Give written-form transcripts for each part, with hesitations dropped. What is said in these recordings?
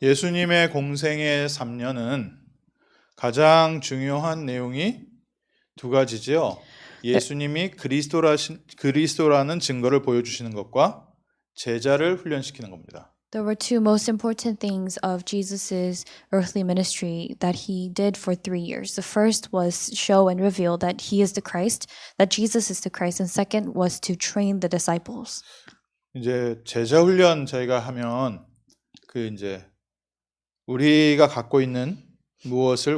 예수님의 공생의 3년은 가장 중요한 내용이 두 가지지요. 예수님이 그리스도라는 증거를 보여주시는 것과 제자를 훈련시키는 겁니다. There were two most important things of Jesus' earthly ministry that he did for 3 years. The first was show and reveal that he is the Christ, that Jesus is the Christ, and second was to train the disciples. 이제 제자 훈련 저희가 하면 이제 우리가 갖고 있는 무엇을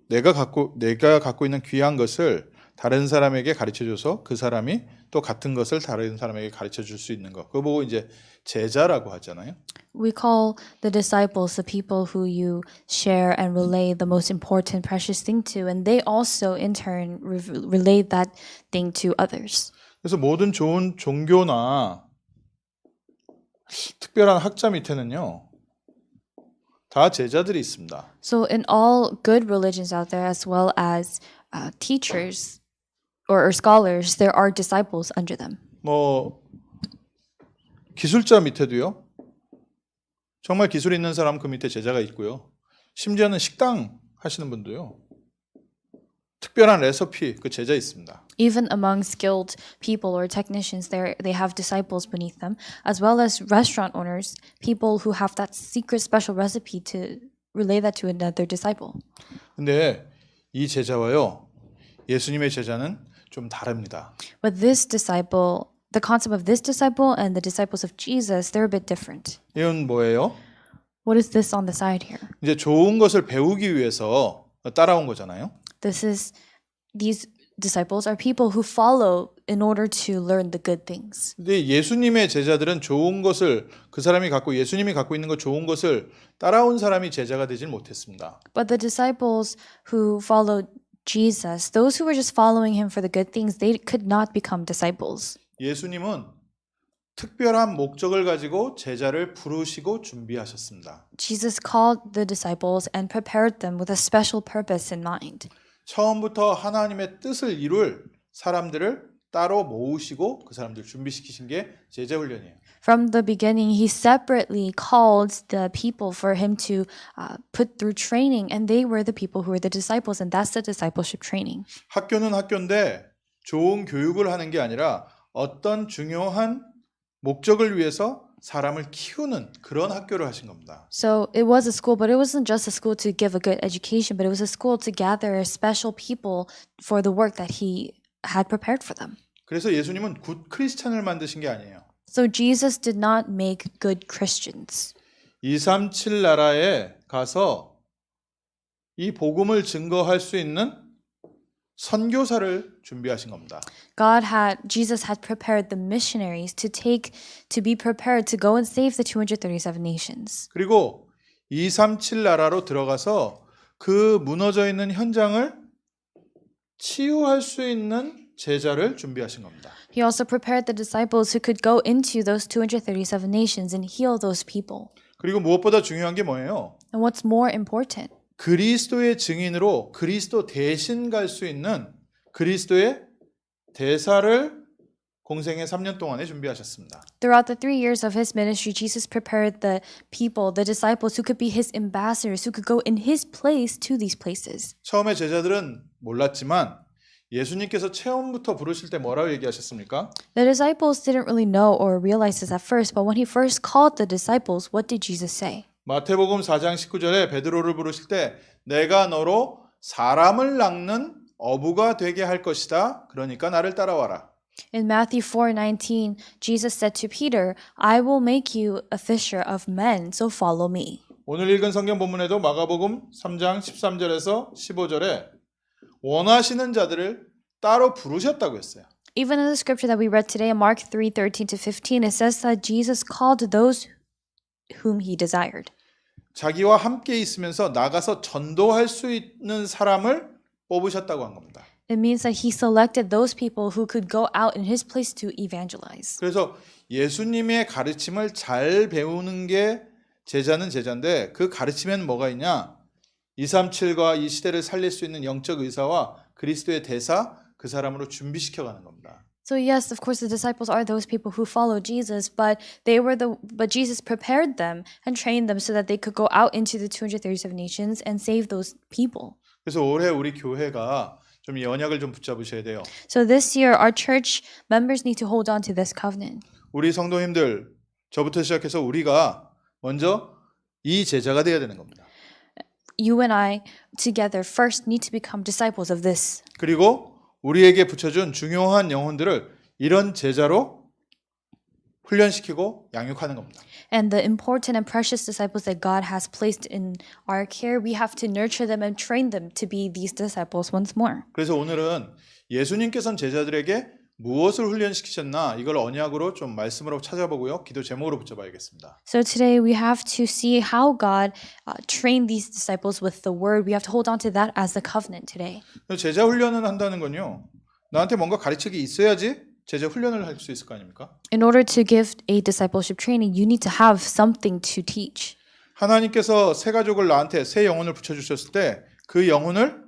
내가 갖고 있는 귀한 것을 다른 사람에게 가르쳐 줘서 그 사람이 또 같은 것을 다른 사람에게 가르쳐 줄 수 있는 것. 그거 보고 이제 제자라고 하잖아요. We call the disciples the people who you share and relay the most important, precious thing to, and they also in turn relay that thing to others. 그래서 모든 좋은 종교나 특별한 학자 밑에는요, 다 제자들이 있습니다. So in all good religions out there, as well as teachers or scholars, there are disciples under them. 기술자 밑에도요. 정말 기술 있는 사람 그 밑에 제자가 있고요. 심지어는 식당 하시는 분도요. 특별한 레시피 그 제자 있습니다. Even among skilled people or technicians, they have disciples beneath them, as well as restaurant owners, people who have that secret special recipe to relay that to another disciple. 근데 이 제자와요. 예수님의 제자는 좀 다릅니다. But this disciple, the concept of this disciple and the disciples of Jesus, they're a bit different. 이건 뭐예요? What is this on the side here? 이제 좋은 것을 배우기 위해서 따라온 거잖아요. These disciples are people who follow in order to learn the good things. 근데 예수님의 제자들은 좋은 것을 예수님이 갖고 있는 것 좋은 것을 따라온 사람이 제자가 되질 못했습니다. But the disciples who followed Jesus, those who were just following him for the good things, they could not become disciples. 예수님은 특별한 목적을 가지고 제자를 부르시고 준비하셨습니다. Jesus called the disciples and prepared them with a special purpose in mind. 처음부터 하나님의 뜻을 이룰 사람들을 따로 모으시고 그 사람들 준비시키신 게 제자 훈련이에요. From the beginning, he separately called the people for him to put through training, and they were the people who were the disciples, and that's the discipleship training. 학교는 학교인데 좋은 교육을 하는 게 아니라 어떤 중요한 목적을 위해서 사람을 키우는 그런 학교를 하신 겁니다. So it was a school, but it wasn't just a school to give a good education, but it was a school to gather special people for the work that he had prepared for them. 그래서 예수님은 굿 크리스찬을 만드신 게 아니에요. So Jesus did not make good Christians. 237 나라에 가서 이 복음을 증거할 수 있는 선교사를 준비하신 겁니다. Jesus had prepared the missionaries to be prepared to go and save the 237 nations. 그리고 237 나라로 들어가서 그 무너져 있는 현장을 치유할 수 있는 제자를 준비하신 겁니다. He also prepared the disciples who could go into those 237 nations and heal those people. 그리고 무엇보다 중요한 게 뭐예요? And what's more important? 그리스도의 증인으로 그리스도 대신 갈 수 있는 그리스도의 대사를 공생의 3년 동안에 준비하셨습니다. Throughout the 3 years of his ministry, Jesus prepared the people, the disciples who could be his ambassadors, who could go in his place to these places. 처음에 제자들은 몰랐지만 예수님께서 처음부터 부르실 때 뭐라고 얘기하셨습니까? The disciples didn't really know or realize this at first, but when he first called the disciples, what did Jesus say? 마태복음 4장 19절에 베드로를 부르실 때 내가 너로 사람을 낚는 어부가 되게 할 것이다. 그러니까 나를 따라와라. In Matthew 4:19, Jesus said to Peter, I will make you a fisher of men, so follow me. 오늘 읽은 성경 본문에도 마가복음 3장 13절에서 15절에 원하시는 자들을 따로 부르셨다고 했어요. Even in the scripture that we read today, in Mark 3:13 to 15, it says that Jesus called those whom he desired. 자기와 함께 있으면서 나가서 전도할 수 있는 사람을 뽑으셨다고 한 겁니다. It means that he selected those people who could go out in his place to evangelize. 그래서 예수님의 가르침을 잘 배우는 게 제자는 제자인데 그 가르침에는 뭐가 있냐? 237과 이 시대를 살릴 수 있는 영적 의사와 그리스도의 대사 그 사람으로 준비시켜 가는 겁니다. So yes, of course, the disciples are those people who follow Jesus, but Jesus prepared them and trained them so that they could go out into the 237 nations and save those people. 그래서 올해 우리 교회가 좀 이 언약을 좀 붙잡으셔야 돼요. So this year, our church members need to hold on to this covenant. 우리 성도님들, 저부터 시작해서 우리가 먼저 이 제자가 되어야 되는 겁니다. You and I together first need to become disciples of this. 그리고 우리에게 붙여준 중요한 영혼들을 이런 제자로 훈련시키고 양육하는 겁니다. And the important and precious disciples that God has placed in our care, we have to nurture them and train them to be these disciples once more. 그래서 오늘은 예수님께서는 제자들에게 무엇을 훈련시키셨나 이걸 언약으로 좀 말씀으로 찾아보고요. 기도 제목으로 붙여봐야겠습니다. So today we have to see how God trained these disciples with the word. We have to hold on to that as the covenant today. 제자 훈련을 한다는 건요. 나한테 뭔가 가르칠 게 있어야지 제자 훈련을 할 수 있을 거 아닙니까? In order to give a discipleship training, you need to have something to teach. 하나님께서 새 가족을 나한테 새 영혼을 붙여주셨을 때 그 영혼을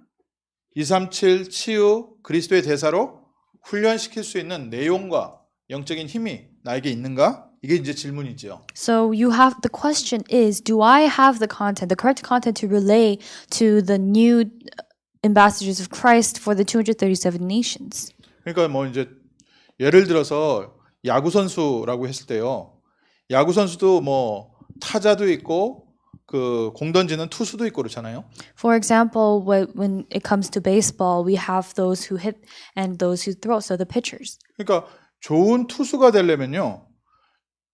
237 치유 그리스도의 대사로 훈련시킬 수 있는 내용과 영적인 힘이 나에게 있는가? 이게 이제 질문이죠. So the question is, do I have the correct content to relay to the new ambassadors of Christ for the 237 nations? 그러니까 뭐 이제 예를 들어서 야구 선수라고 했을 때요. 야구 선수도 뭐 타자도 있고 그 공 던지는 투수도 있고 그렇잖아요. For example, when it comes to baseball, we have those who hit and those who throw, so the pitchers. 그러니까 좋은 투수가 되려면요.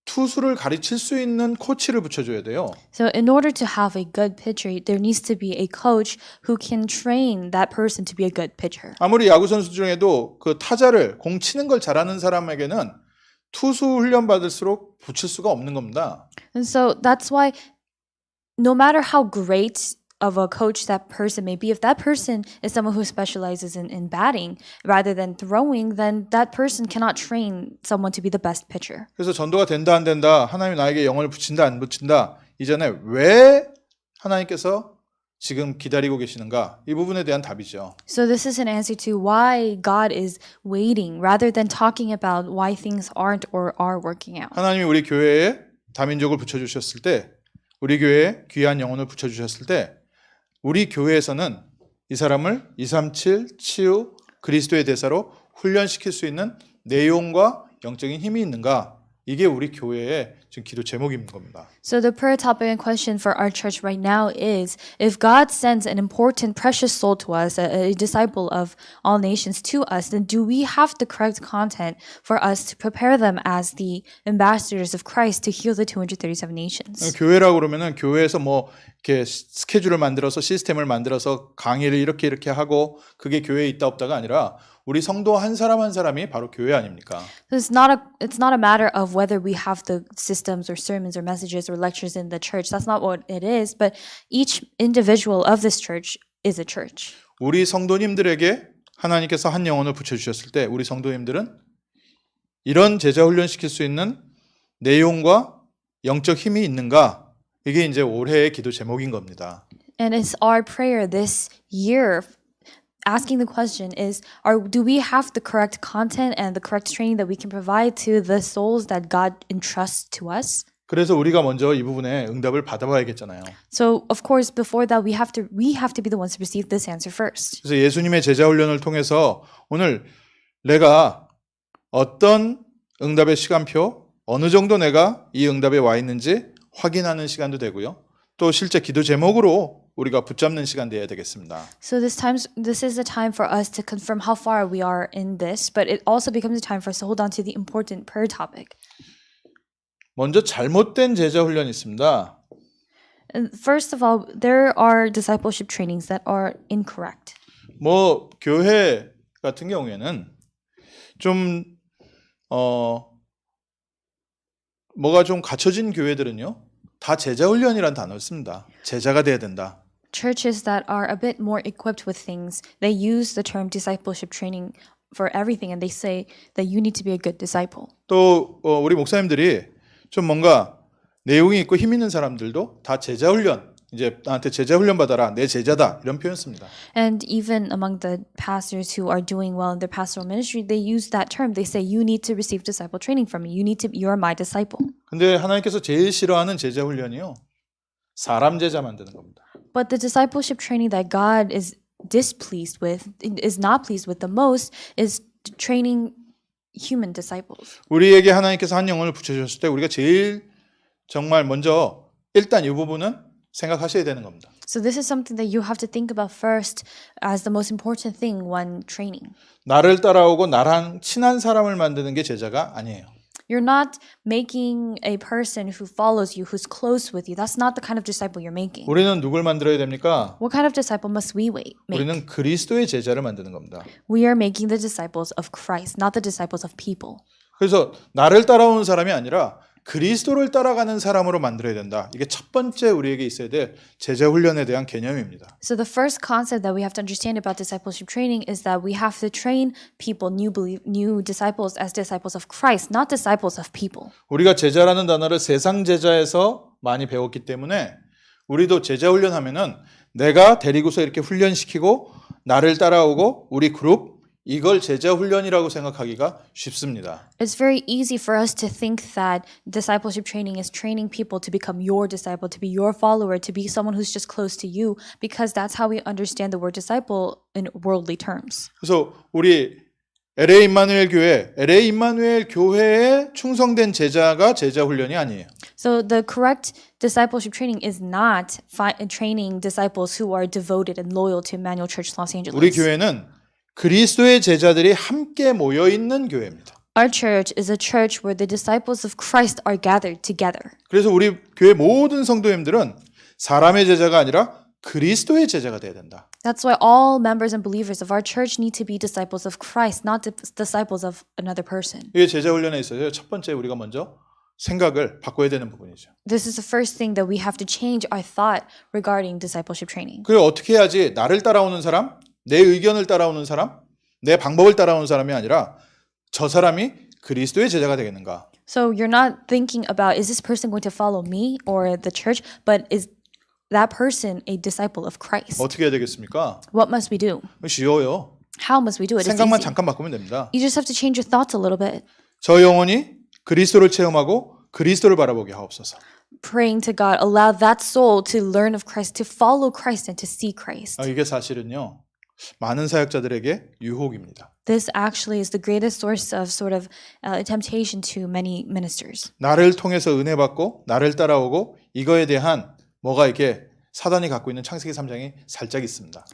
투수를 가르칠 수 있는 코치를 붙여줘야 돼요. So in order to have a good pitcher, there needs to be a coach who can train that person to be a good pitcher. 아무리 야구 선수 중에도 그 타자를 공 치는 걸 잘하는 사람에게는 투수 훈련 받을수록 붙일 수가 없는 겁니다. And so that's why no matter how great of a coach that person may be, if that person is someone who specializes in batting rather than throwing, then that person cannot train someone to be the best pitcher. 그래서 전도가 된다 안 된다, 하나님이 나에게 영혼을 붙인다 안 붙인다, 이전에 왜 하나님께서 지금 기다리고 계시는가, 이 부분에 대한 답이죠. So this is an answer to why God is waiting rather than talking about why things aren't or are working out. 하나님이 우리 교회에 다민족을 붙여주셨을 때, 우리 교회에 귀한 영혼을 붙여주셨을 때 우리 교회에서는 이 사람을 237 치유 그리스도의 대사로 훈련시킬 수 있는 내용과 영적인 힘이 있는가? 이게 우리 교회의 지금 기도 제목인 겁니다. So the prayer topic in question for our church right now is, if God sends an important, precious soul to us, a disciple of all nations to us, then do we have the correct content for us to prepare them as the ambassadors of Christ to heal the 237 nations? 교회라고 그러면은 교회에서 뭐 이렇게 스케줄을 만들어서 시스템을 만들어서 강의를 이렇게 하고 그게 교회에 있다 없다가 아니라 우리 성도 한 사람 한 사람이 바로 교회 아닙니까? It's not a matter of whether we have the systems or sermons or messages or lectures in the church. That's not what it is. But each individual of this church is a church. 우리 성도님들에게 하나님께서 한 영혼을 붙여주셨을 때 우리 성도님들은 이런 제자 훈련시킬 수 있는 내용과 영적 힘이 있는가? 이게 이제 올해의 기도 제목인 겁니다. And it's our prayer this year. Asking the question is, do we have the correct content and the correct training that we can provide to the souls that God entrusts to us? 그래서 우리가 먼저 이 부분에 응답을 받아봐야겠잖아요. So of course, before that, we have to be the ones to receive this answer first. 그래서 예수님의 제자 훈련을 통해서 오늘 내가 어떤 응답의 시간표, 어느 정도 내가 이 응답에 와 있는지 확인하는 시간도 되고요. 또 실제 기도 제목으로 우리가 붙잡는 시간 되어야 되겠습니다. So this is a time for us to confirm how far we are in this, but it also becomes a time for us to hold on to the important prayer topic. 먼저 잘못된 제자 훈련이 있습니다. And first of all, there are discipleship trainings that are incorrect. 뭐 교회 같은 경우에는 좀 뭐가 좀 갖춰진 교회들은요. 다 제자 훈련이라는 단어를 씁니다. 제자가 돼야 된다. Churches that are a bit more equipped with things, they use the term discipleship training for everything, and they say that you need to be a good disciple. 또 우리 목사님들이 좀 뭔가 내용이 있고 힘 있는 사람들도 다 제자 훈련 이제 나한테 제자 훈련 받아라, 내 제자다 이런 표현 씁니다. And even among the pastors who are doing well in their pastoral ministry, they use that term. They say, you need to receive disciple training from me. You're my disciple. 근데 하나님께서 제일 싫어하는 제자 훈련이요, 사람 제자 만드는 겁니다. But the discipleship training that God is displeased with, is not pleased with the most, is training human disciples. 우리에게 하나님께서 한 영혼을 붙여주셨을 때 우리가 제일 정말 먼저 일단 이 부분은 생각하셔야 되는 겁니다. So this is something that you have to think about first as the most important thing when training. 나를 따라오고 나랑 친한 사람을 만드는 게 제자가 아니에요. You're not making a person who follows you, who's close with you. That's not the kind of disciple you're making. 우리는 누굴 만들어야 됩니까? What kind of disciple must we make? 우리는 그리스도의 제자를 만드는 겁니다. We are making the disciples of Christ, not the disciples of people. 그래서 나를 따라오는 사람이 아니라 그리스도를 따라가는 사람으로 만들어야 된다. 이게 첫 번째 우리에게 있어야 될 제자 훈련에 대한 개념입니다. So the first concept that we have to understand about discipleship training is that we have to train people, new disciples as disciples of Christ, not disciples of people. 우리가 제자라는 단어를 세상 제자에서 많이 배웠기 때문에 우리도 제자 훈련하면은 내가 데리고서 이렇게 훈련시키고 나를 따라오고 우리 그룹, 이걸 제자 훈련이라고 생각하기가 쉽습니다. It's very easy for us to think that discipleship training is training people to become your disciple, to be your follower, to be someone who's just close to you, because that's how we understand the word disciple in worldly terms. 그래서 우리 LA 임마누엘 교회에 충성된 제자가 제자 훈련이 아니에요. So the correct discipleship training is not training disciples who are devoted and loyal to Emmanuel Church Los Angeles. 우리 교회는 그리스도의 제자들이 함께 모여 있는 교회입니다. Our church is a church where the disciples of Christ are gathered together. 그래서 우리 교회 모든 성도님들은 사람의 제자가 아니라 그리스도의 제자가 돼야 된다. That's why all members and believers of our church need to be disciples of Christ, not disciples of another person. 이게 제자 훈련에 있어서 첫 번째 우리가 먼저 생각을 바꿔야 되는 부분이죠. This is the first thing that we have to change our thought regarding discipleship training. 그걸 어떻게 해야지 나를 따라오는 사람, 내 의견을 따라오는 사람, 내 방법을 따라오는 사람이 아니라 저 사람이 그리스도의 제자가 되겠는가? So you're not thinking about, is this person going to follow me or the church, but is that person a disciple of Christ? 어떻게 해야 되겠습니까? What must we do? 쉬워요. How must we do it? It's 생각만 easy. 잠깐 바꾸면 됩니다. You just have to change your thoughts a little bit. 저 영혼이 그리스도를 체험하고 그리스도를 바라보게 하옵소서. Praying to God, allow that soul to learn of Christ, to follow Christ and to see Christ. 이게 사실은요, 많은 사역자들에게 유혹입니다. This actually is the greatest source of sort of temptation to many ministers. 나를 통해서 은혜 받고 나를 따라오고 이거에 대한 뭐가 이렇게 사단이 갖고 있는 창세기 3장이 살짝 있습니다.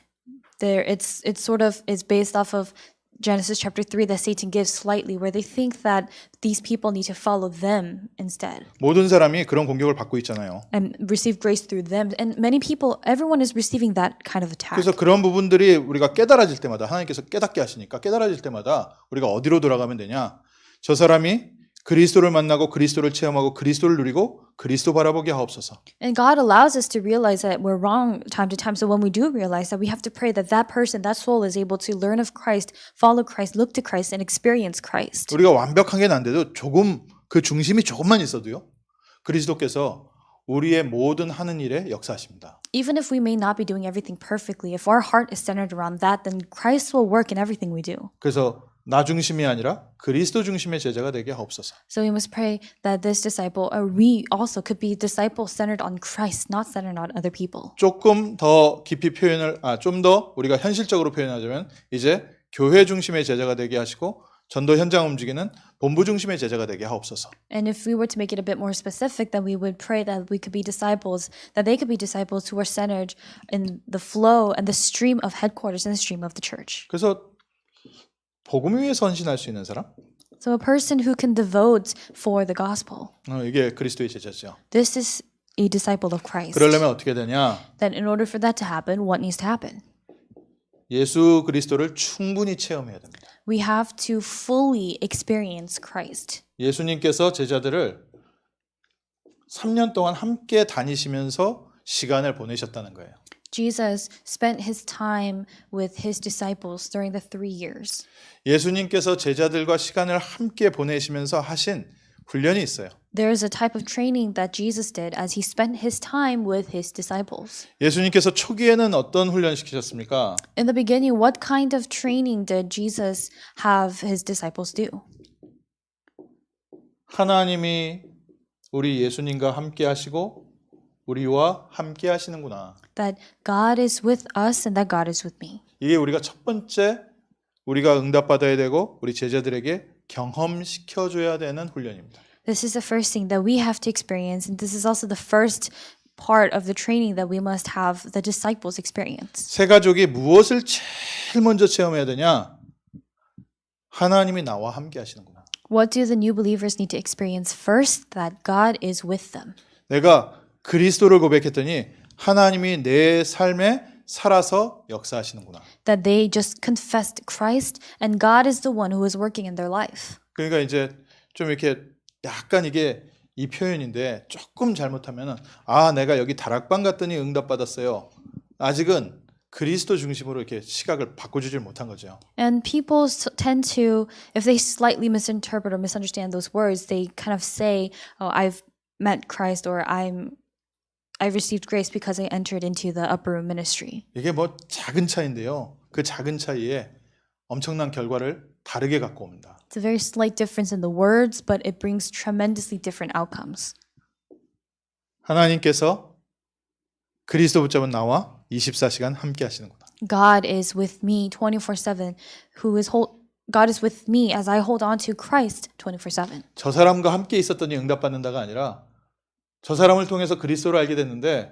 It's sort of is based off of Genesis chapter 3 that Satan gives slightly, where they think that these people need to follow them instead 모든 사람이 그런 공격을 받고 있잖아요. and receive grace through them. And many people, everyone is receiving that kind of attack. 그래서 그런 부분들이 우리가 깨달아질 때마다 하나님께서 깨닫게 하시니까 깨달아질 때마다 우리가 어디로 돌아가면 되냐? 저 사람이 그리스도를 만나고 그리스도를 체험하고 그리스도를 누리고 그리스도 바라보게 하옵소서. And God allows us to realize that we're wrong time to time. So when we do realize that, we have to pray that that person, that soul is able to learn of Christ, follow Christ, look to Christ, and experience Christ. 우리가 완벽하게는 안 돼도 조금 그 중심이 조금만 있어도요. 그리스도께서 우리의 모든 하는 일에 역사하십니다. Even if we may not be doing everything perfectly, if our heart is centered around that, then Christ will work in everything we do. 그래서 나 중심이 아니라 그리스도 중심의 제자가 되게 하옵소서. So we must pray that this disciple, or we also could be disciples centered on Christ, not centered on other people. 조금 더 깊이 좀 더 우리가 현실적으로 표현하자면 이제 교회 중심의 제자가 되게 하시고 전도 현장 움직이는 본부 중심의 제자가 되게 하옵소서. And if we were to make it a bit more specific, then we would pray that we could be disciples, that they could be disciples who are centered in the flow and the stream of headquarters and the stream of the church. 그래서 복음 위에 선신할 수 있는 사람? So a person who can devote for the gospel. 이게 그리스도의 제자죠. This is a disciple of Christ. 그러려면 어떻게 되냐? Then in order for that to happen, what needs to happen? 예수 그리스도를 충분히 체험해야 됩니다. We have to fully experience Christ. 예수님께서 제자들을 3년 동안 함께 다니시면서 시간을 보내셨다는 거예요. Jesus spent his time with his disciples during the 3 years. 예수님께서 제자들과 시간을 함께 보내시면서 하신 훈련이 있어요. There is a type of training that Jesus did as he spent his time with his disciples. 예수님께서 초기에는 어떤 훈련 시키셨습니까? In the beginning, what kind of training did Jesus have his disciples do? 하나님이 우리 예수님과 함께 하시고 우리와 함께 하시는구나. That God is with us and that God is with me. 이게 우리가 첫 번째 우리가 응답받아야 되고 우리 제자들에게 경험시켜줘야 되는 훈련입니다. This is the first thing that we have to experience, and this is also the first part of the training that we must have the disciples experience. 새 가족이 무엇을 제일 먼저 체험해야 되냐? 하나님이 나와 함께 하시는구나. What do the new believers need to experience first? That God is with them. 내가 그리스도를 고백했더니 하나님이 내 삶에 살아서 역사하시는구나. That they just confessed Christ, and God is the one who is working in their life. 그러니까 이제 좀 이렇게 약간 이게 이 표현인데 조금 잘못하면은 내가 여기 다락방 갔더니 응답받았어요. 아직은 그리스도 중심으로 이렇게 시각을 바꿔주질 못한 거죠. And people tend to, if they slightly misinterpret or misunderstand those words, they kind of say, "Oh, I've met Christ," or "I received grace because I entered into the upper room ministry." 이게 뭐 작은 차이인데요. 그 작은 차이에 엄청난 결과를 다르게 갖고 옵니다. It's a very slight difference in the words, but it brings tremendously different outcomes. 하나님께서 그리스도 붙잡은 나와 24시간 함께 하시는구나. God is with me 24/7. God is with me as I hold on to Christ 24/7. 저 사람과 함께 있었더니 응답받는다가 아니라 저 사람을 통해서 그리스도를 알게 됐는데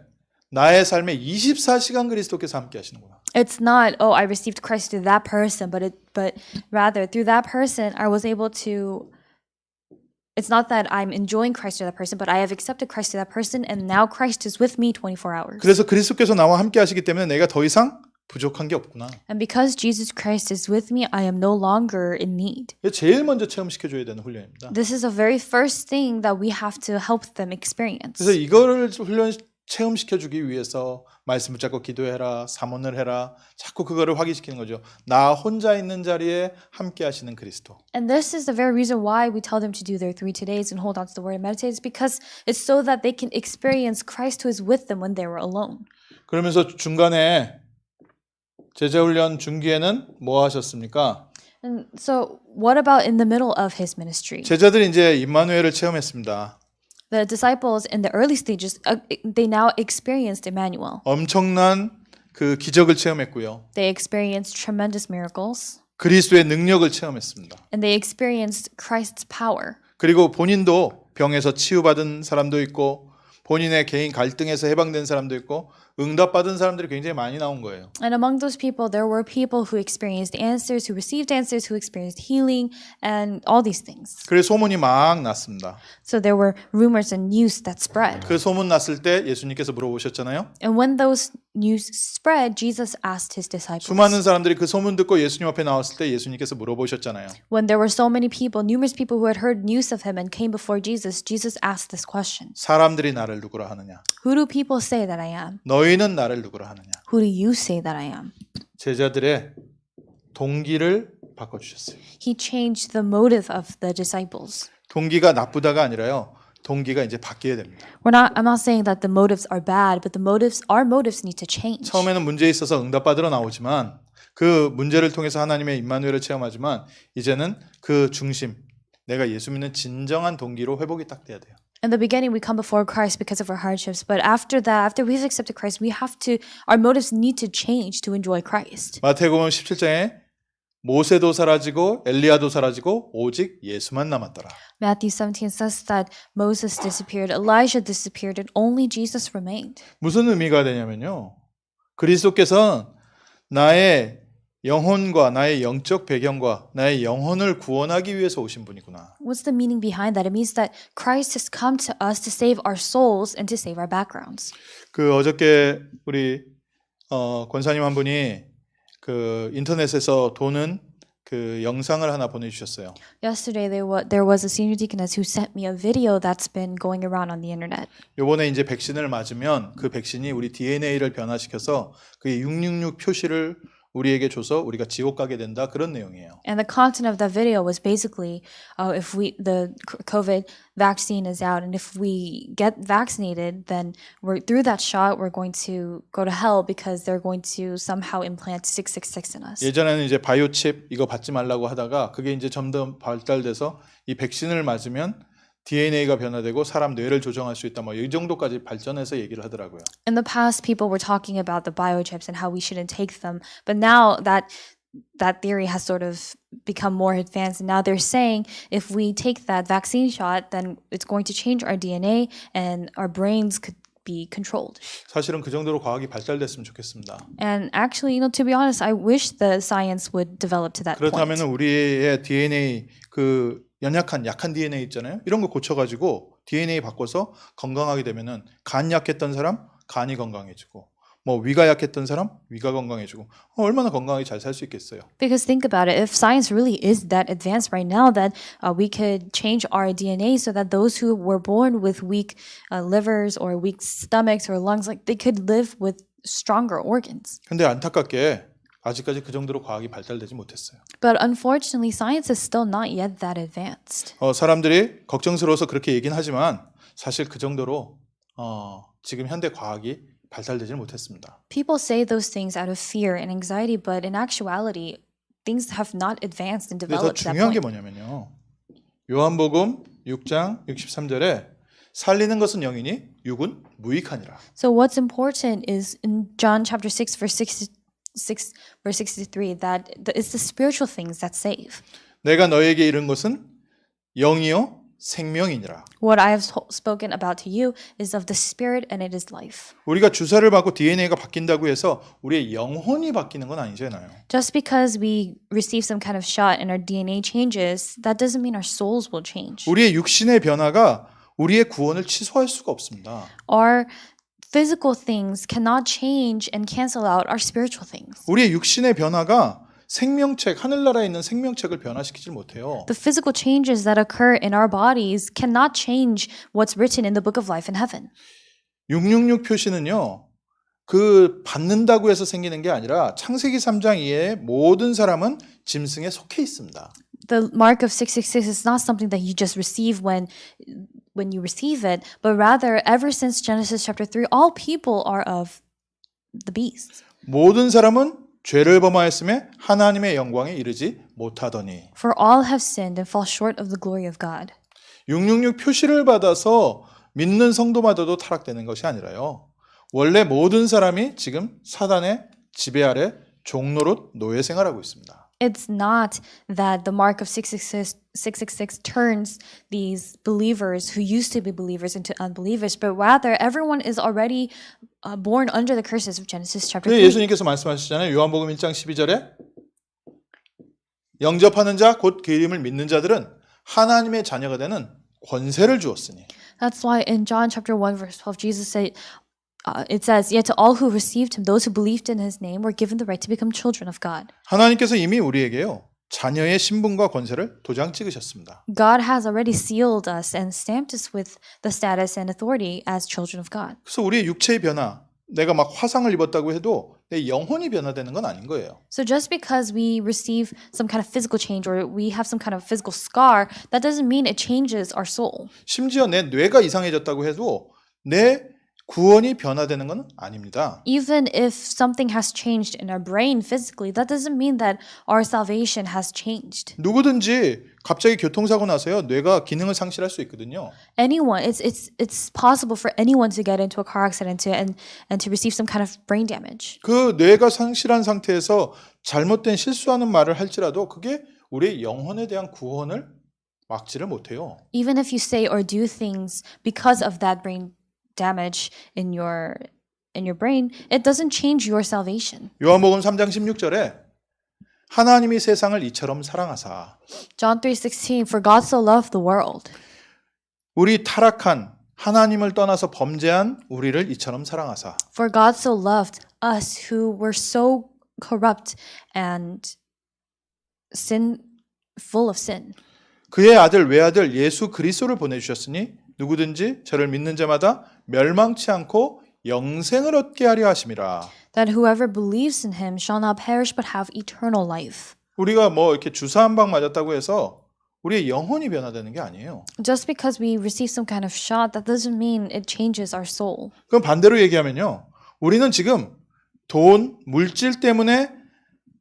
나의 삶에 24시간 그리스도께서 함께 하시는구나. It's not, I received Christ through that person, but rather through that person I was able to. It's not that I'm enjoying Christ through that person, but I have accepted Christ through that person, and now Christ is with me 24 hours. 그래서 그리스도께서 나와 함께 하시기 때문에 내가 더 이상 부족한 게 없구나. And because Jesus Christ is with me, I am no longer in need. 제일 먼저 체험시켜줘야 되는 훈련입니다. This is the very first thing that we have to help them experience. 그래서 이거를 체험시켜주기 위해서 말씀 붙잡고 기도해라, 사모를 해라, 자꾸 그거를 확인시키는 거죠. 나 혼자 있는 자리에 함께 하시는 그리스도. And this is the very reason why we tell them to do their 3 days and hold on to the word and meditate, is because it's so that they can experience Christ who is with them when they were alone. 그러면서 중간에 제자훈련 중기에는 뭐 하셨습니까? And so what about in the middle of his ministry? 제자들이 이제 임마누엘을 체험했습니다. The disciples in the early stages, they now experienced Emmanuel. 엄청난 그 기적을 체험했고요. They experienced tremendous miracles. 그리스도의 능력을 체험했습니다. And they experienced Christ's power. 그리고 본인도 병에서 치유받은 사람도 있고 본인의 개인 갈등에서 해방된 사람도 있고 응답받은 사람들이 굉장히 많이 나온 거예요. And among those people, there were people who experienced answers, who received answers, who experienced healing, and all these things. 그래서 소문이 막 났습니다. So there were rumors and news that spread. 그 소문 났을 때 예수님께서 물어보셨잖아요. And when those news spread, Jesus asked his disciples. 수많은 사람들이 그 소문 듣고 예수님 앞에 나왔을 때 예수님께서 물어보셨잖아요. When there were so many people, numerous people who had heard news of him and came before Jesus, Jesus asked this question. 사람들이 나를 누구라 하느냐? Who do people say that I am? 너희는 나를 누구라 하느냐? Who do you say that I am? 제자들의 동기를 바꿔주셨어요. He changed the motive of the disciples. 동기가 나쁘다가 아니라요. 동기가 이제 바뀌어야 됩니다. I'm not saying that the motives are bad, but our motives need to change. 처음에는 문제에 있어서 응답받으러 나오지만 그 문제를 통해서 하나님의 임마누엘을 체험하지만 이제는 그 중심, 내가 예수 믿는 진정한 동기로 회복이 딱 돼야 돼요. In the beginning, we come before Christ because of our hardships, but after that, after we've accepted Christ, our motives need to change to enjoy Christ. 마태복음 17장에 모세도 사라지고 엘리야도 사라지고 오직 예수만 남았더라. Matthew 17 says that Moses disappeared, Elijah disappeared, and only Jesus remained. 무슨 의미가 되냐면요. 그리스도께서는 나의 영혼과 나의 영적 배경과 나의 영혼을 구원하기 위해서 오신 분이구나. What's the meaning behind that? It means that Christ has come to us to save our souls and to save our backgrounds. 그 어저께 우리 권사님 한 분이 그 인터넷에서 도는 그 영상을 하나 보내주셨어요. Yesterday, there was a senior deaconess who sent me a video that's been going around on the internet. 요번에 이제 백신을 맞으면 그 백신이 우리 DNA를 변화시켜서 그 666 표시를 우리에게 줘서 우리가 지옥 가게 된다 그런 내용이에요. And the content of that video was basically, if the COVID vaccine is out, and if we get vaccinated, then through that shot we're going to go to hell because they're going to somehow implant 666 in us. 예전에는 이제 바이오 칩 이거 받지 말라고 하다가 그게 이제 점점 발달돼서 이 백신을 맞으면 DNA가 변화되고 사람 뇌를 조정할 수 있다. 뭐 이 정도까지 발전해서 얘기를 하더라고요. In the past, people were talking about the biochips and how we shouldn't take them, but now that theory has sort of become more advanced, and now they're saying if we take that vaccine shot, then it's going to change our DNA and our brains could be controlled. 사실은 그 정도로 과학이 발달됐으면 좋겠습니다. And actually, to be honest, I wish the science would develop to that 그렇다면 point. 우리의 DNA 그 약한 DNA 있잖아요. 이런 거 고쳐가지고 DNA 바꿔서 건강하게 되면은 간 약했던 사람 간이 건강해지고 뭐 위가 약했던 사람 위가 건강해지고 얼마나 건강하게 잘 살 수 있겠어요. Because think about it, if science really is that advanced right now, that we could change our DNA so that those who were born with weak livers or weak stomachs or lungs, like they could live with stronger organs. 근데 안타깝게 아직까지 그 정도로 과학이 발달되지 못했어요. But unfortunately, science is still not yet that advanced. 사람들이 걱정스러워서 그렇게 얘기는 하지만 사실 그 정도로 지금 현대 과학이 발달되지 못했습니다. People say those things out of fear and anxiety, but in actuality, things have not advanced and 그래서 developed to that 중요한 게 point. 뭐냐면요. 요한복음 6장 63절에 살리는 것은 영이니 육은 무익하니라. So what's important is in John chapter 6, verse 63, that it's the spiritual things that save. 내가 너에게 이른 것은 영이요 생명이니라. What I have spoken about to you is of the spirit and it is life. 우리가 주사를 맞고 DNA가 바뀐다고 해서 우리의 영혼이 바뀌는 건 아니잖아요. Just because we receive some kind of shot and our DNA changes, that doesn't mean our souls will change. 우리의 육신의 변화가 우리의 구원을 취소할 수가 없습니다. Our physical things cannot change and cancel out our spiritual things. 우리의 육신의 변화가 생명책, 하늘나라에 있는 생명책을 변화시키질 못해요. The physical changes that occur in our bodies cannot change what's written in the book of life in heaven. 666 표시는요. 그 받는다고 해서 생기는 게 아니라 창세기 3장 이외의 모든 사람은 짐승에 속해 있습니다. The mark of 666 is not something that you just receive when you receive it, but rather ever since Genesis chapter 3, all people are of the beast. 모든 사람은 죄를 범하였음에 하나님의 영광에 이르지 못하더니. For all have sinned and fall short of the glory of God. 666 표시를 받아서 믿는 성도마저도 타락되는 것이 아니라요. 원래 모든 사람이 지금 사단의 지배 아래 종노릇 노예 생활하고 있습니다. It's not that the mark of 666 turns these believers who used to be believers into unbelievers, but rather everyone is already born under the curses of Genesis chapter 3. 예수님께서 말씀하시잖아요. 요한복음 1장 12절에 영접하는 자 곧 그 이름을 믿는 자들은 하나님의 자녀가 되는 권세를 주었으니. That's why in John chapter 1 verse 12 Jesus said it says, yet to all who received him, those who believed in his name, were given the right to become children of God. 하나님께서 이미 우리에게요. 자녀의 신분과 권세를 도장 찍으셨습니다. God has already sealed us and stamped us with the status and authority as children of God. 그래서 우리의 육체의 변화, 내가 막 화상을 입었다고 해도 내 영혼이 변화되는 건 아닌 거예요. So just because we receive some kind of physical change or we have some kind of physical scar, that doesn't mean it changes our soul. 심지어 내 뇌가 이상해졌다고 해도 내 구원이 변화되는 건 아닙니다. Even if something has changed in our brain physically, that doesn't mean that our salvation has changed. 누구든지 갑자기 교통사고 나서요. 뇌가 기능을 상실할 수 있거든요. Anyone, it's possible for anyone to get into a car accident and to receive some kind of brain damage. 그 뇌가 상실한 상태에서 잘못된 실수하는 말을 할지라도 그게 우리의 영혼에 대한 구원을 막지를 못해요. Even if you say or do things because of that brain damage in your brain, it doesn't change your salvation. 요한복음 3장 16절에 하나님이 세상을 이처럼 사랑하사. John 3:16, for God so loved the world. 우리 타락한 하나님을 떠나서 범죄한 우리를 이처럼 사랑하사. For God so loved us who were so corrupt and full of sin. 그의 아들 외아들 예수 그리스도를 보내주셨으니 누구든지 저를 믿는 자마다 멸망치 않고 영생을 얻게 하려 하심이라. that whoever believes in him shall not perish but have eternal life. 우리가 뭐 이렇게 주사 한 방 맞았다고 해서 우리의 영혼이 변화되는 게 아니에요. Just because we receive some kind of shot, that doesn't mean it changes our soul. 그럼 반대로 얘기하면요. 우리는 지금 돈, 물질 때문에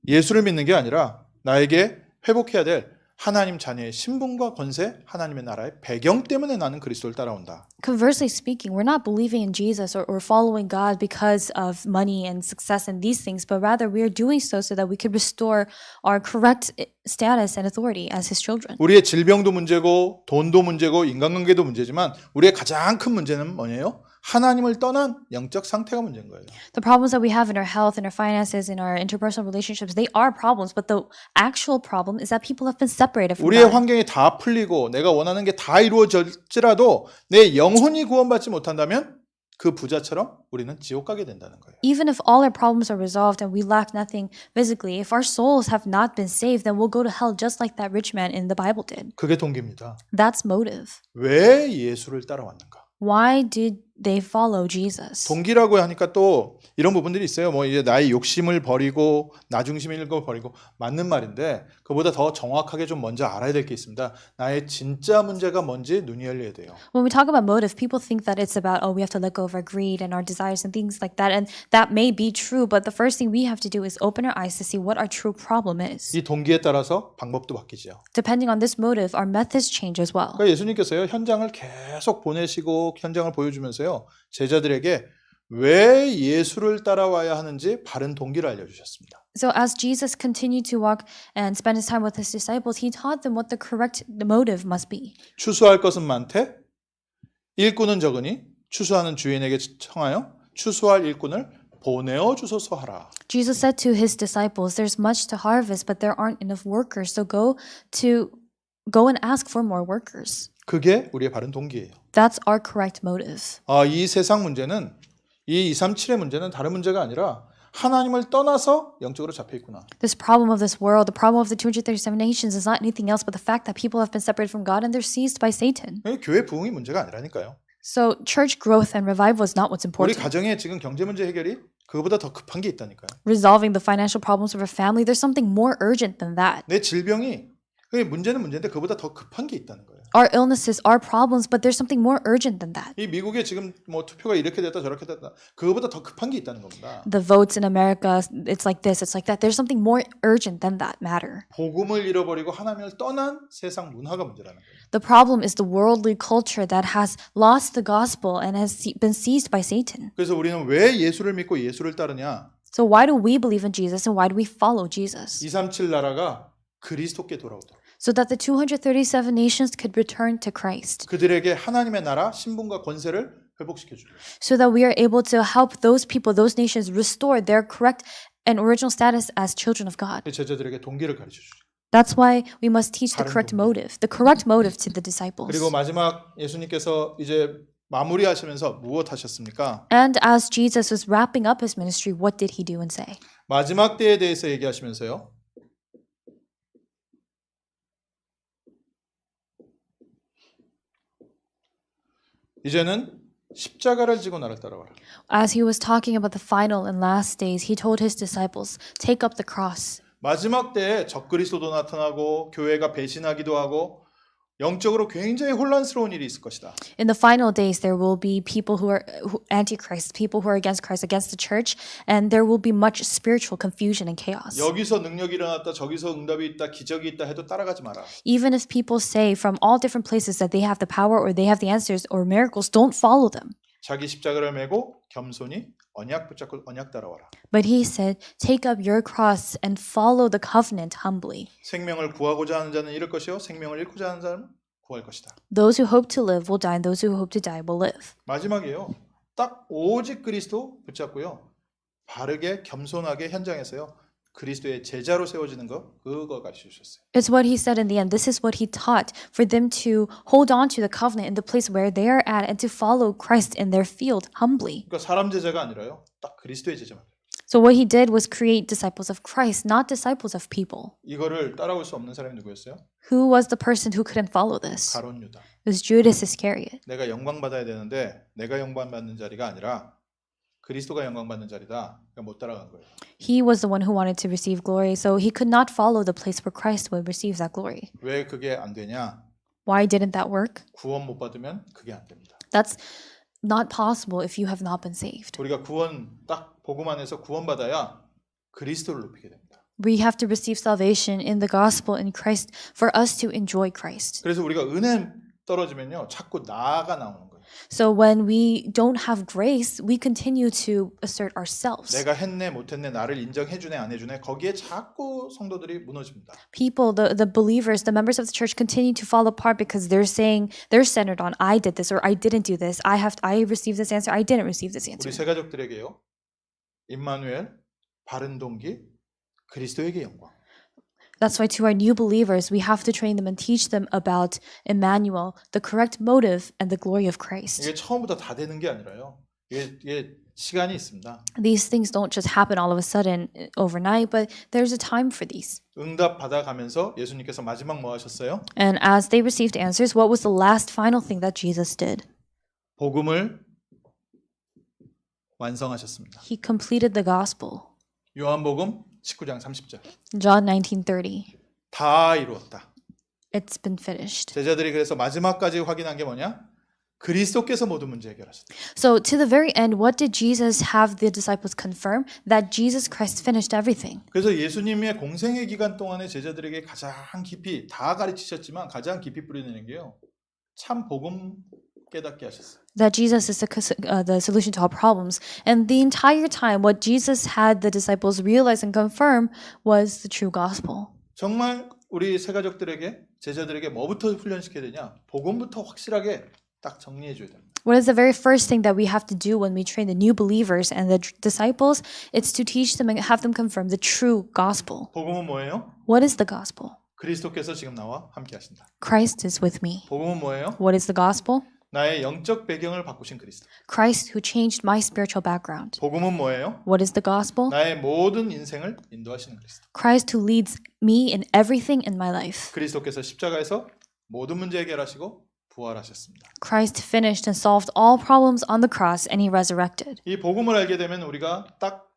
예수를 믿는 게 아니라 나에게 회복해야 될 하나님 자녀의 신분과 권세, 하나님의 나라의 배경 때문에 나는 그리스도를 따라온다. Conversely speaking, we're not believing in Jesus or following God because of money and success and these things, but rather we are doing so that we could restore our correct status and authority as his children. 우리의 질병도 문제고 돈도 문제고 인간관계도 문제지만 우리의 가장 큰 문제는 뭐예요? 하나님을 떠난 영적 상태가 문제인 거예요. The problems that we have in our health, in our finances, in our interpersonal relationships, they are problems, but the actual problem is that people have been separated from 우리의 God. 환경이 다 풀리고 내가 원하는 게 다 이루어질지라도 내 영혼이 구원받지 못한다면 그 부자처럼 우리는 지옥 가게 된다는 거예요. Even if all our problems are resolved and we lack nothing physically, if our souls have not been saved, then we'll go to hell just like that rich man in the Bible did. 그게 동기입니다. That's motive. 왜 예수를 따라왔는가? Why did they follow Jesus? 동기라고 하니까 또 이런 부분들이 있어요. 뭐 이제 나의 욕심을 버리고 나 중심을 버리고 맞는 말인데 그보다 더 정확하게 좀 먼저 알아야 될 게 있습니다. 나의 진짜 문제가 뭔지 눈이 열려야 돼요. When we talk about motive, people think that it's about, oh, we have to let go of our greed and our desires and things like that. And that may be true, but the first thing we have to do is open our eyes to see what our true problem is. 이 동기에 따라서 방법도 바뀌죠. Depending on this motive, our methods change as well. 그러니까 예수님께서요 현장을 계속 보내시고 현장을 보여주면서요 제자들에게 왜 예수를 따라와야 하는지 바른 동기를 알려주셨습니다. So as Jesus continued to walk and spend his time with his disciples, he taught them what the correct motive must be. 추수할 것은 많되 일꾼은 적으니 추수하는 주인에게 청하여 추수할 일꾼을 보내어 주소서 하라. Jesus said to his disciples, there's much to harvest, but there aren't enough workers. So go and ask for more workers. 그게 우리의 바른 동기예요. That's our correct motive. 이 세상 문제는 이 237의 문제는 다른 문제가 아니라 하나님을 떠나서 영적으로 잡혀 있구나. This problem of this world, the problem of the 237 nations is not anything else but the fact that people have been separated from God and they're seized by Satan. 교회 부흥이 문제가 아니라니까요. So church growth and revival is not what's 우리 important. 가정에 지금 경제 문제 해결이 그거보다 더 급한 게 있다니까요. Resolving the financial problems of our family, there's something more urgent than that. 내 질병이 그게 문제는 문제인데 그거보다 더 급한 게 있다는 거예요. Our illnesses are problems, but there's something more urgent than that. 이 미국에 지금 뭐 투표가 이렇게 됐다 저렇게 됐다 그거보다 더 급한 게 있다는 겁니다. The votes in America, it's like this, it's like that. There's something more urgent than that matter. 복음을 잃어버리고 하나님을 떠난 세상 문화가 문제라는 거예요. The problem is the worldly culture that has lost the gospel and has been seized by Satan. 그래서 우리는 왜 예수를 믿고 예수를 따르냐? So why do we believe in Jesus and why do we follow Jesus? 237 나라가 그리스도께 돌아오도록. So that the 237 nations could return to Christ. 그들에게 하나님의 나라 신분과 권세를 회복시켜 주려. So that we are able to help those people, those nations restore their correct and original status as children of God. 제자들에게 동기를 가르쳐 주죠. That's why we must teach the 바른 correct 동기. motive, the correct motive to the disciples. 그리고 마지막 예수님께서 이제 마무리하시면서 무엇 하셨습니까? And as Jesus was wrapping up his ministry, what did he do and say? 마지막 때에 대해서 얘기하시면서요. 이제는 십자가를 지고 나를 따라와라. As he was talking about the final and last days, he told his disciples, take up the cross. 마지막 때에 적그리스도도 나타나고 교회가 배신하기도 하고 영적으로 굉장히 혼란스러운 일이 있을 것이다. In the final days, there will be people who are antichrist, people who are against Christ, against the church, and there will be much spiritual confusion and chaos. 여기서 능력이 일어났다, 저기서 응답이 있다, 기적이 있다 해도 따라가지 마라. Even if people say from all different places that they have the power or they have the answers or miracles, don't follow them. 자기 십자가를 메고 겸손히 언약 붙잡고 언약 따라와라. But he said, take up your cross and follow the covenant humbly. 생명을 구하고자 하는 자는 잃을 것이요 생명을 잃고자 하는 자는 구할 것이다. Those who hope to live will die, and those who hope to die will live. 마지막이에요. 딱 오직 그리스도 붙잡고요. 바르게 겸손하게 현장에서요. 그리스도의 제자로 세워지는 거 그거 가르쳐 주셨어요. It's what he said in the end. This is what he taught for them to hold on to the covenant in the place where they are at and to follow Christ in their field humbly. 그러니까 사람 제자가 아니라요. 딱 그리스도의 제자만. So what he did was create disciples of Christ, not disciples of people. 이거를 따라올 수 없는 사람이 누구였어요? Who was the person who couldn't follow this? 가론 유다. It was Judas Iscariot. 내가 영광 받아야 되는데 내가 영광 받는 자리가 아니라 그리스도가 영광 받는 자리다. 그러니까 못 따라간 거예요. He was the one who wanted to receive glory, so he could not follow the place where Christ would receive that glory. 왜 그게 안 되냐? Why didn't that work? 구원 못 받으면 그게 안 됩니다. That's not possible if you have not been saved. 우리가 구원 딱 복음 안에서 구원 받아야 그리스도를 높이게 됩니다. We have to receive salvation in the gospel in Christ for us to enjoy Christ. 그래서 우리가 은혜 떨어지면요, 자꾸 나가 나오는 거예요. So when we don't have grace, we continue to assert ourselves. 내가 했네 못했네 나를 인정해주네 안 해주네 거기에 자꾸 성도들이 무너집니다. People, the believers, the members of the church continue to fall apart because they're saying they're centered on I did this or I didn't do this. I received this answer. I didn't receive this answer. 우리 새 가족들에게요, 임마누엘, 바른 동기, 그리스도에게 영광. That's why to our new believers, we have to train them and teach them about Emmanuel, the correct motive, and the glory of Christ. 이게 처음부터 다 되는 게 아니라요. 이게 시간이 있습니다. These things don't just happen all of a sudden overnight, but there's a time for these. 응답 받아가면서 예수님께서 마지막 뭐 하셨어요? And as they received answers, what was the last final thing that Jesus did? 복음을 완성하셨습니다. He completed the gospel. 요한복음 19장 30절. John 19:30. 다 이루었다. It's been finished. 제자들이 그래서 마지막까지 확인한 게 뭐냐? 그리스도께서 모든 문제 해결하셨다. So to the very end, what did Jesus have the disciples confirm? That Jesus Christ finished everything. 그래서 예수님의 공생의 기간 동안에 제자들에게 가장 깊이 다 가르치셨지만 가장 깊이 뿌리내는 게요. 참 복음 깨닫게 하셨어요. That Jesus is the solution to all problems. And the entire time, what Jesus had the disciples realize and confirm was the true gospel. 정말 우리 새 가족들에게 제자들에게 뭐부터 훈련시켜야 되냐? 복음부터 확실하게 딱 정리해 줘야 됩니다. What is the very first thing that we have to do when we train the new believers and the disciples? It's to teach them and have them confirm the true gospel. 복음은 뭐예요? What is the gospel? 그리스도께서 지금 나와 함께 하신다. Christ is with me. 복음은 뭐예요? What is the gospel? 나의 영적 배경을 바꾸신 그리스도. Christ who changed my spiritual background. 복음은 뭐예요? What is the gospel? 나의 모든 인생을 인도하시는 그리스도. Christ who leads me in everything in my life. 그리스도께서 십자가에서 모든 문제 해결하시고 부활하셨습니다. Christ finished and solved all problems on the cross and he resurrected. 이 복음을 알게 되면 우리가 딱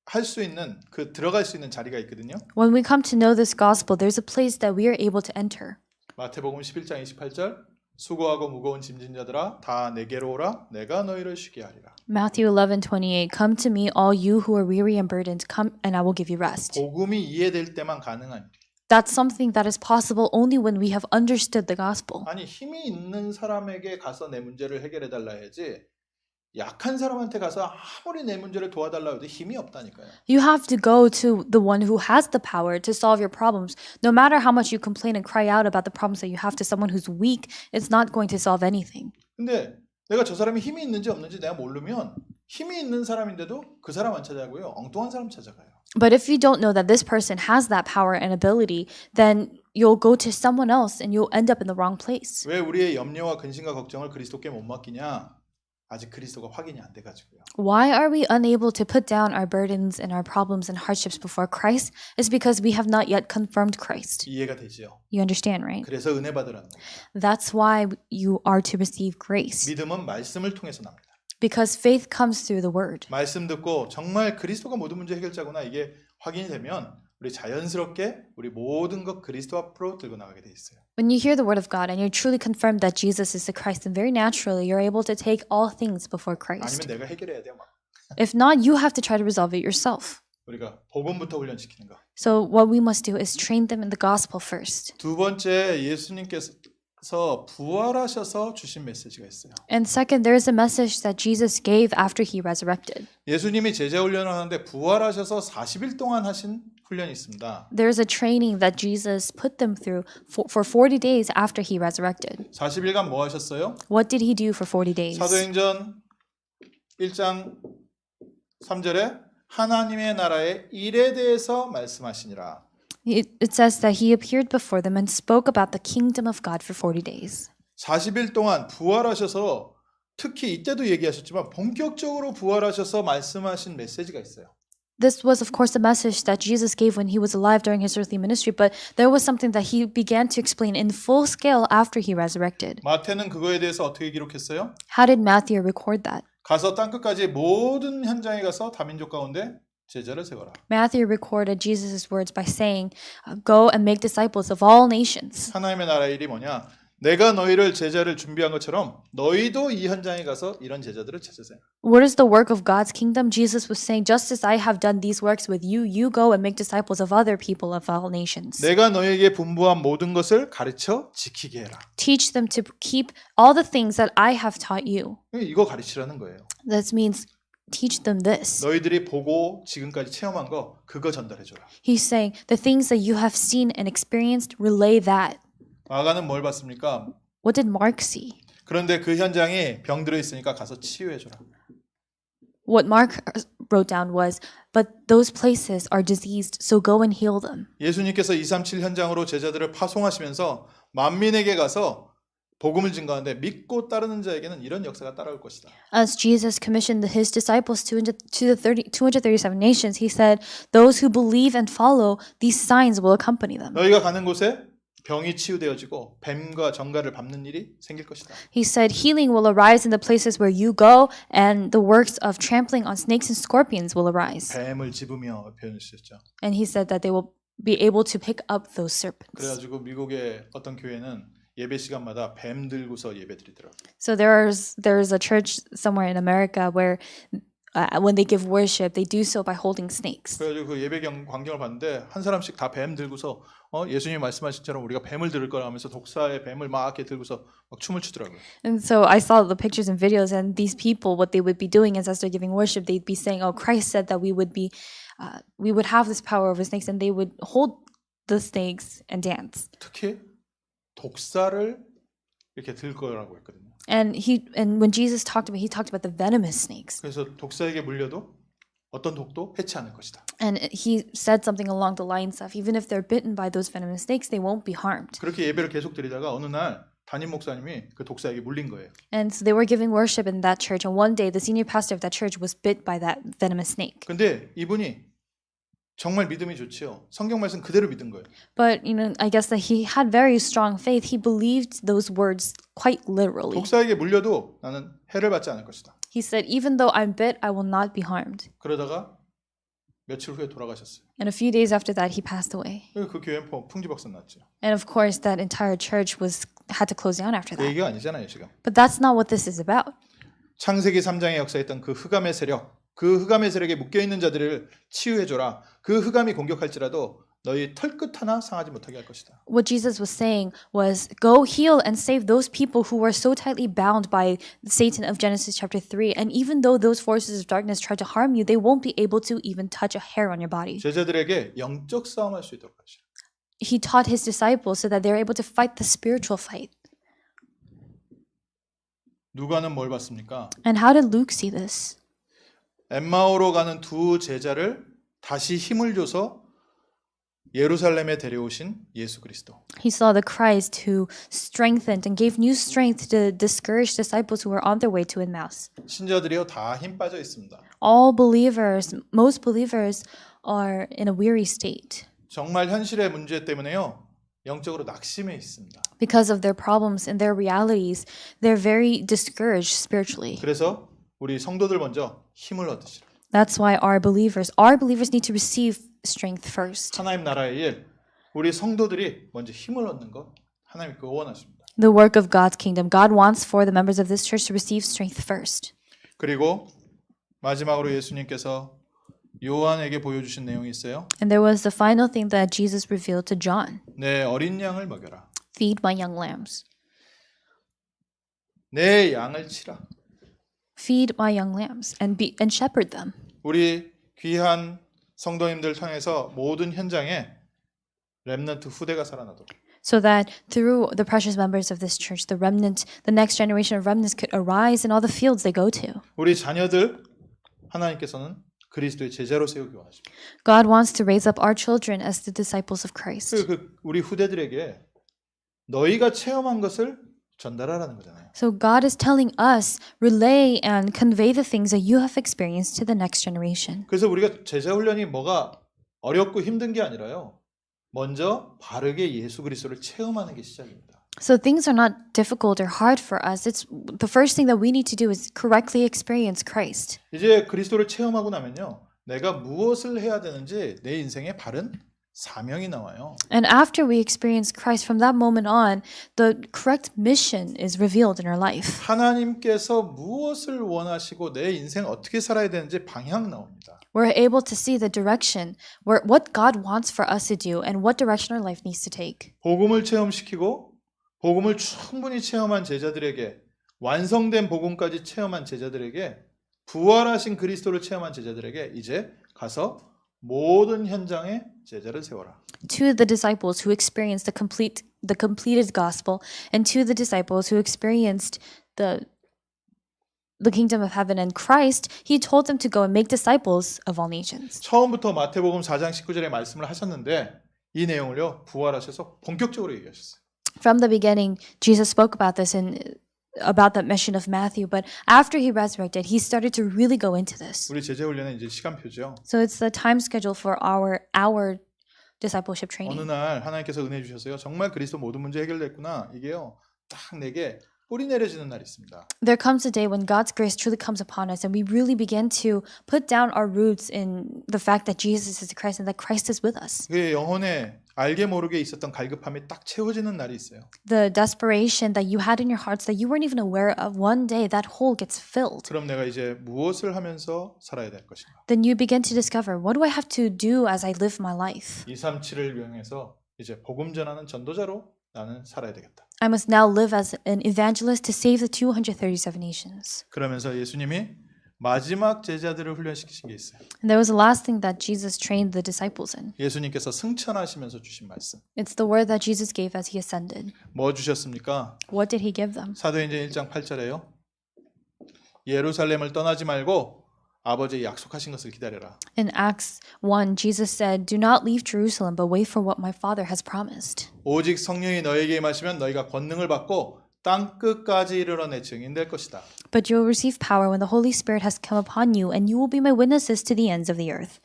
할 수 있는 그 들어갈 수 있는 자리가 있거든요. When we come to know this gospel, there's a place that we are able to enter. 마태복음 11장 28절 수고하고 무거운 짐진 자들아 다 내게로 오라 내가 너희를 쉬게 하리라. Matthew 11:28 Come to me all you who are weary and burdened, come and I will give you rest. 복음이 이해될 때만 가능한. That's something that is possible only when we have understood the gospel. 아니 힘이 있는 사람에게 가서 내 문제를 해결해 달라 해야지. 약한 사람한테 가서 아무리 내 문제를 도와달라 해도 힘이 없다니까요. You have to go to the one who has the power to solve your problems. No matter how much you complain and cry out about the problems that you have to someone who's weak, it's not going to solve anything. 근데 내가 저 사람이 힘이 있는지 없는지 내가 모르면 힘이 있는 사람인데도 그 사람 안 찾아가고요. 엉뚱한 사람 찾아가요. But if you don't know that this person has that power and ability, then you'll go to someone else and you'll end up in the wrong place. 왜 우리의 염려와 근심과 걱정을 그리스도께 못 맡기냐? 아직 그리스도가 확인이 안 돼가지고요. Why are we unable to put down our burdens and our problems and hardships before Christ? It's because we have not yet confirmed Christ. 이해가 되지요. You understand, right? 그래서 은혜 받으라는 겁니다. That's why you are to receive grace. 믿음은 말씀을 통해서 납니다. Because faith comes through the word. 말씀 듣고 정말 그리스도가 모든 문제 해결자구나 이게 확인이 되면 우리 자연스럽게 우리 모든 것 그리스도 앞으로 들고 나가게 돼 있어요. When you hear the word of God and you're truly confirmed that Jesus is the Christ, then very naturally you're able to take all things before Christ. 아니면 내가 해결해야 돼요. 막. If not, you have to try to resolve it yourself. 우리가 복음부터 훈련시키는 거. So what we must do is train them in the gospel first. 두 번째 예수님께서 부활하셔서 주신 메시지가 있어요. And second, there is a message that Jesus gave after he resurrected. 예수님이 제자 훈련을 하는데 부활하셔서 40일 동안 하신 훈련이 있습니다. There's a training that Jesus put them through for 40 days after he resurrected. 40일간 뭐 하셨어요? What did he do for 40 days? 사도행전 1장 3절에 하나님의 나라의 일에 대해서 말씀하시니라. It says that he appeared before them and spoke about the kingdom of God for 40 days. 40일 동안 부활하셔서 특히 이때도 얘기하셨지만 본격적으로 부활하셔서 말씀하신 메시지가 있어요. This was, of course, a message that Jesus gave when he was alive during his earthly ministry, but there was something that he began to explain in full scale after he resurrected. 마태는 그거에 대해서 어떻게 기록했어요? How did Matthew record that? 가서 땅끝까지 모든 현장에 가서 다민족 가운데 제자를 세워라. Matthew recorded Jesus' words by saying, Go and make disciples of all nations. 하나님의 나라의 일이 뭐냐? 내가 너희를 제자를 준비한 것처럼 너희도 이 현장에 가서 이런 제자들을 찾으세요. What is the work of God's kingdom? Jesus was saying, just as I have done these works with you, you go and make disciples of other people of all nations. 내가 너희에게 분부한 모든 것을 가르쳐 지키게 해라. Teach them to keep all the things that I have taught you. 이거 가르치라는 거예요. That means teach them this. 너희들이 보고 지금까지 체험한 거 그거 전달해줘라. He's saying, the things that you have seen and experienced, relay that. 마가는 뭘 봤습니까? What did Mark see? 그런데 그 현장에 병들어 있으니까 가서 치유해줘라. What Mark wrote down was, but those places are diseased, so go and heal them. 예수님께서 237 현장으로 제자들을 파송하시면서 만민에게 가서 복음을 증거하는데 믿고 따르는 자에게는 이런 역사가 따라올 것이다. As Jesus commissioned his disciples to the 237 nations, he said, those who believe and follow, these signs will accompany them. 너희가 가는 곳에 병이 치유되어지고 뱀과 정갈을 밟는 일이 생길 것이다. He said, healing will arise in the places where you go, and the works of trampling on snakes and scorpions will arise. 뱀을 집으며 표현을 쓰셨죠. And he said that they will be able to pick up those serpents. 그래가지고 미국의 어떤 교회는 예배 시간마다 뱀 들고서 예배 드리더라고요. So there's a church somewhere in America where when they give worship, they do so by holding snakes. 그래가지고 그 예배 광경을 봤는데 한 사람씩 다 뱀 들고서 예수님이 말씀하신처럼 우리가 뱀을 들을 거라 하면서 독사의 뱀을 막 이렇게 들고서 막 춤을 추더라고요. And so I saw the pictures and videos, and these people, what they would be doing is as they're giving worship, they'd be saying, "Oh, Christ said that we would have this power over snakes," and they would hold the snakes and dance. 특히 독사를 이렇게 들 거라고 했거든요. And when Jesus talked about, he talked about the venomous snakes. 그래서 독사에게 물려도 어떤 독도 해치 않을 것이다. And he said something along the lines of, even if they're bitten by those venomous snakes, they won't be harmed. 그렇게 예배를 계속 드리다가 어느 날 담임 목사님이 그 독사에게 물린 거예요. And so they were giving worship in that church, and one day the senior pastor of that church was bit by that venomous snake. 근데 이분이 정말 믿음이 좋지요. 성경 말씀 그대로 믿은 거예요. But I guess that he had very strong faith. He believed those words quite literally. 독사에게 물려도 나는 해를 받지 않을 것이다. He said, even though I'm bit, I will not be harmed. 그러다가 며칠 후에 돌아가셨어요. And a few days after that, he passed away. 그 교회는 풍지박산 났죠. And of course, that entire church had to close down after 그 that. 얘기가 아니잖아요, 지금. But that's not what this is about. 창세기 3장에 역사했던 그 흑암의 세력, 그 흑암의 세력에 묶여 있는 자들을 치유해줘라. 그 흑암이 공격할지라도 너희 털끝 하나 상하지 못하게 할 것이다. What Jesus was saying was, go heal and save those people who were so tightly bound by Satan of Genesis chapter 3. And even though those forces of darkness try to harm you, they won't be able to even touch a hair on your body. 제자들에게 영적 싸움할 수 있도록 하시라. He taught his disciples so that they're able to fight the spiritual fight. 누가는 뭘 봤습니까? And how did Luke see this? 엠마오로 가는 두 제자를 다시 힘을 줘서 예루살렘에 데려오신 예수 그리스도. He saw the Christ who strengthened and gave new strength to discouraged disciples who were on their way to Emmaus. 신자들이요 다 힘 빠져 있습니다. All believers, most believers are in a weary state 정말 현실의 문제 때문에요. 영적으로 낙심해 있습니다. because of their problems and their realities. They're very discouraged spiritually. 그래서 우리 성도들 먼저 힘을 얻으시라. That's why our believers need to receive strength first. 하나님 나라의 일, 우리 성도들이 먼저 힘을 얻는 것 하나님 그거 원하십니다. The work of God's kingdom. God wants for the members of this church to receive strength first. 그리고 마지막으로 예수님께서 요한에게 보여주신 내용이 있어요. And there was the final thing that Jesus revealed to John. 내 어린 양을 먹여라. Feed my young lambs. 내 양을 치라. Feed my young lambs and shepherd them. 우리 귀한 성도님들 통해서 모든 현장에 렘넌트 후대가 살아나도록. So that through the precious members of this church, the next generation of remnants could arise in all the fields they go to. 우리 자녀들 하나님께서는 그리스도의 제자로 세우기 원하십니다. God wants to raise up our children as the disciples of Christ. 우리 후대들에게 너희가 체험한 것을 전달하라는 거잖아요. So God is telling us, relay and convey the things that you have experienced to the next generation. 그래서 우리가 제자 훈련이 뭐가 어렵고 힘든 게 아니라요. 먼저 바르게 예수 그리스도를 체험하는 게 시작입니다. So things are not difficult or hard for us. It's the first thing that we need to do is correctly experience Christ. 이제 그리스도를 체험하고 나면요. 내가 무엇을 해야 되는지 내 인생의 바른 사명이 나와요. And after we experience Christ, from that moment on, the correct mission is revealed in our life. 하나님께서 무엇을 원하시고 내 인생 어떻게 살아야 되는지 방향 나옵니다. We're able to see the direction, what God wants for us to do and what direction our life needs to take. 복음을 체험시키고 복음을 충분히 체험한 제자들에게 완성된 복음까지 체험한 제자들에게 부활하신 그리스도를 체험한 제자들에게 이제 가서 모든 현장에 제자를 세워라. To the disciples who experienced the completed gospel, and to the disciples who experienced the kingdom of heaven and Christ, he told them to go and make disciples of all nations. 처음부터 마태복음 4장 19절에 말씀을 하셨는데 이 내용을요 부활하셔서 본격적으로 얘기하셨어요. From the beginning, Jesus spoke about this about that mission of Matthew, but after he resurrected, he started to really go into this. 우리 제자 훈련은 이제 시간표죠. So it's the time schedule for our discipleship 어느 training. 날 하나님께서 은혜 주셔서요. 정말 그리스도 모든 문제 해결됐구나. 이게요. 딱 내게 뿌리 내려지는 날이 있습니다. There comes a day when God's grace truly comes upon us and we really begin to put down our roots in the fact that Jesus is the Christ and that Christ is with us. 그 영혼에 알게 모르게 있었던 갈급함이 딱 채워지는 날이 있어요. The desperation that you had in your hearts that you weren't even aware of, one day that hole gets filled. 그럼 내가 이제 무엇을 하면서 살아야 될 것인가? Then you begin to discover, what do I have to do as I live my life? 237을 이용해서 이제 복음 전하는 전도자로 나는 살아야 되겠다. I must now live as an evangelist to save the 237 nations. 그러면서 예수님이 마지막 제자들을 훈련시키신 게 있어요. And there was the last thing that Jesus trained the disciples in. 예수님께서 승천하시면서 주신 말씀. It's the word that Jesus gave as he ascended. 뭐 주셨습니까? What did he give them? 사도행전 1장 8절에요. 예루살렘을 떠나지 말고 아버지의 약속하신 것을 기다려라. In Acts 1, Jesus said, "Do not leave Jerusalem, but wait for what my Father has promised." 오직 성령이 너에게 임하시면 너희가 권능을 받고 땅 끝까지 이르러 내 증인 될 것이다. But you will receive power when the Holy Spirit has come upon you, and you will be my witnesses to the ends of the earth.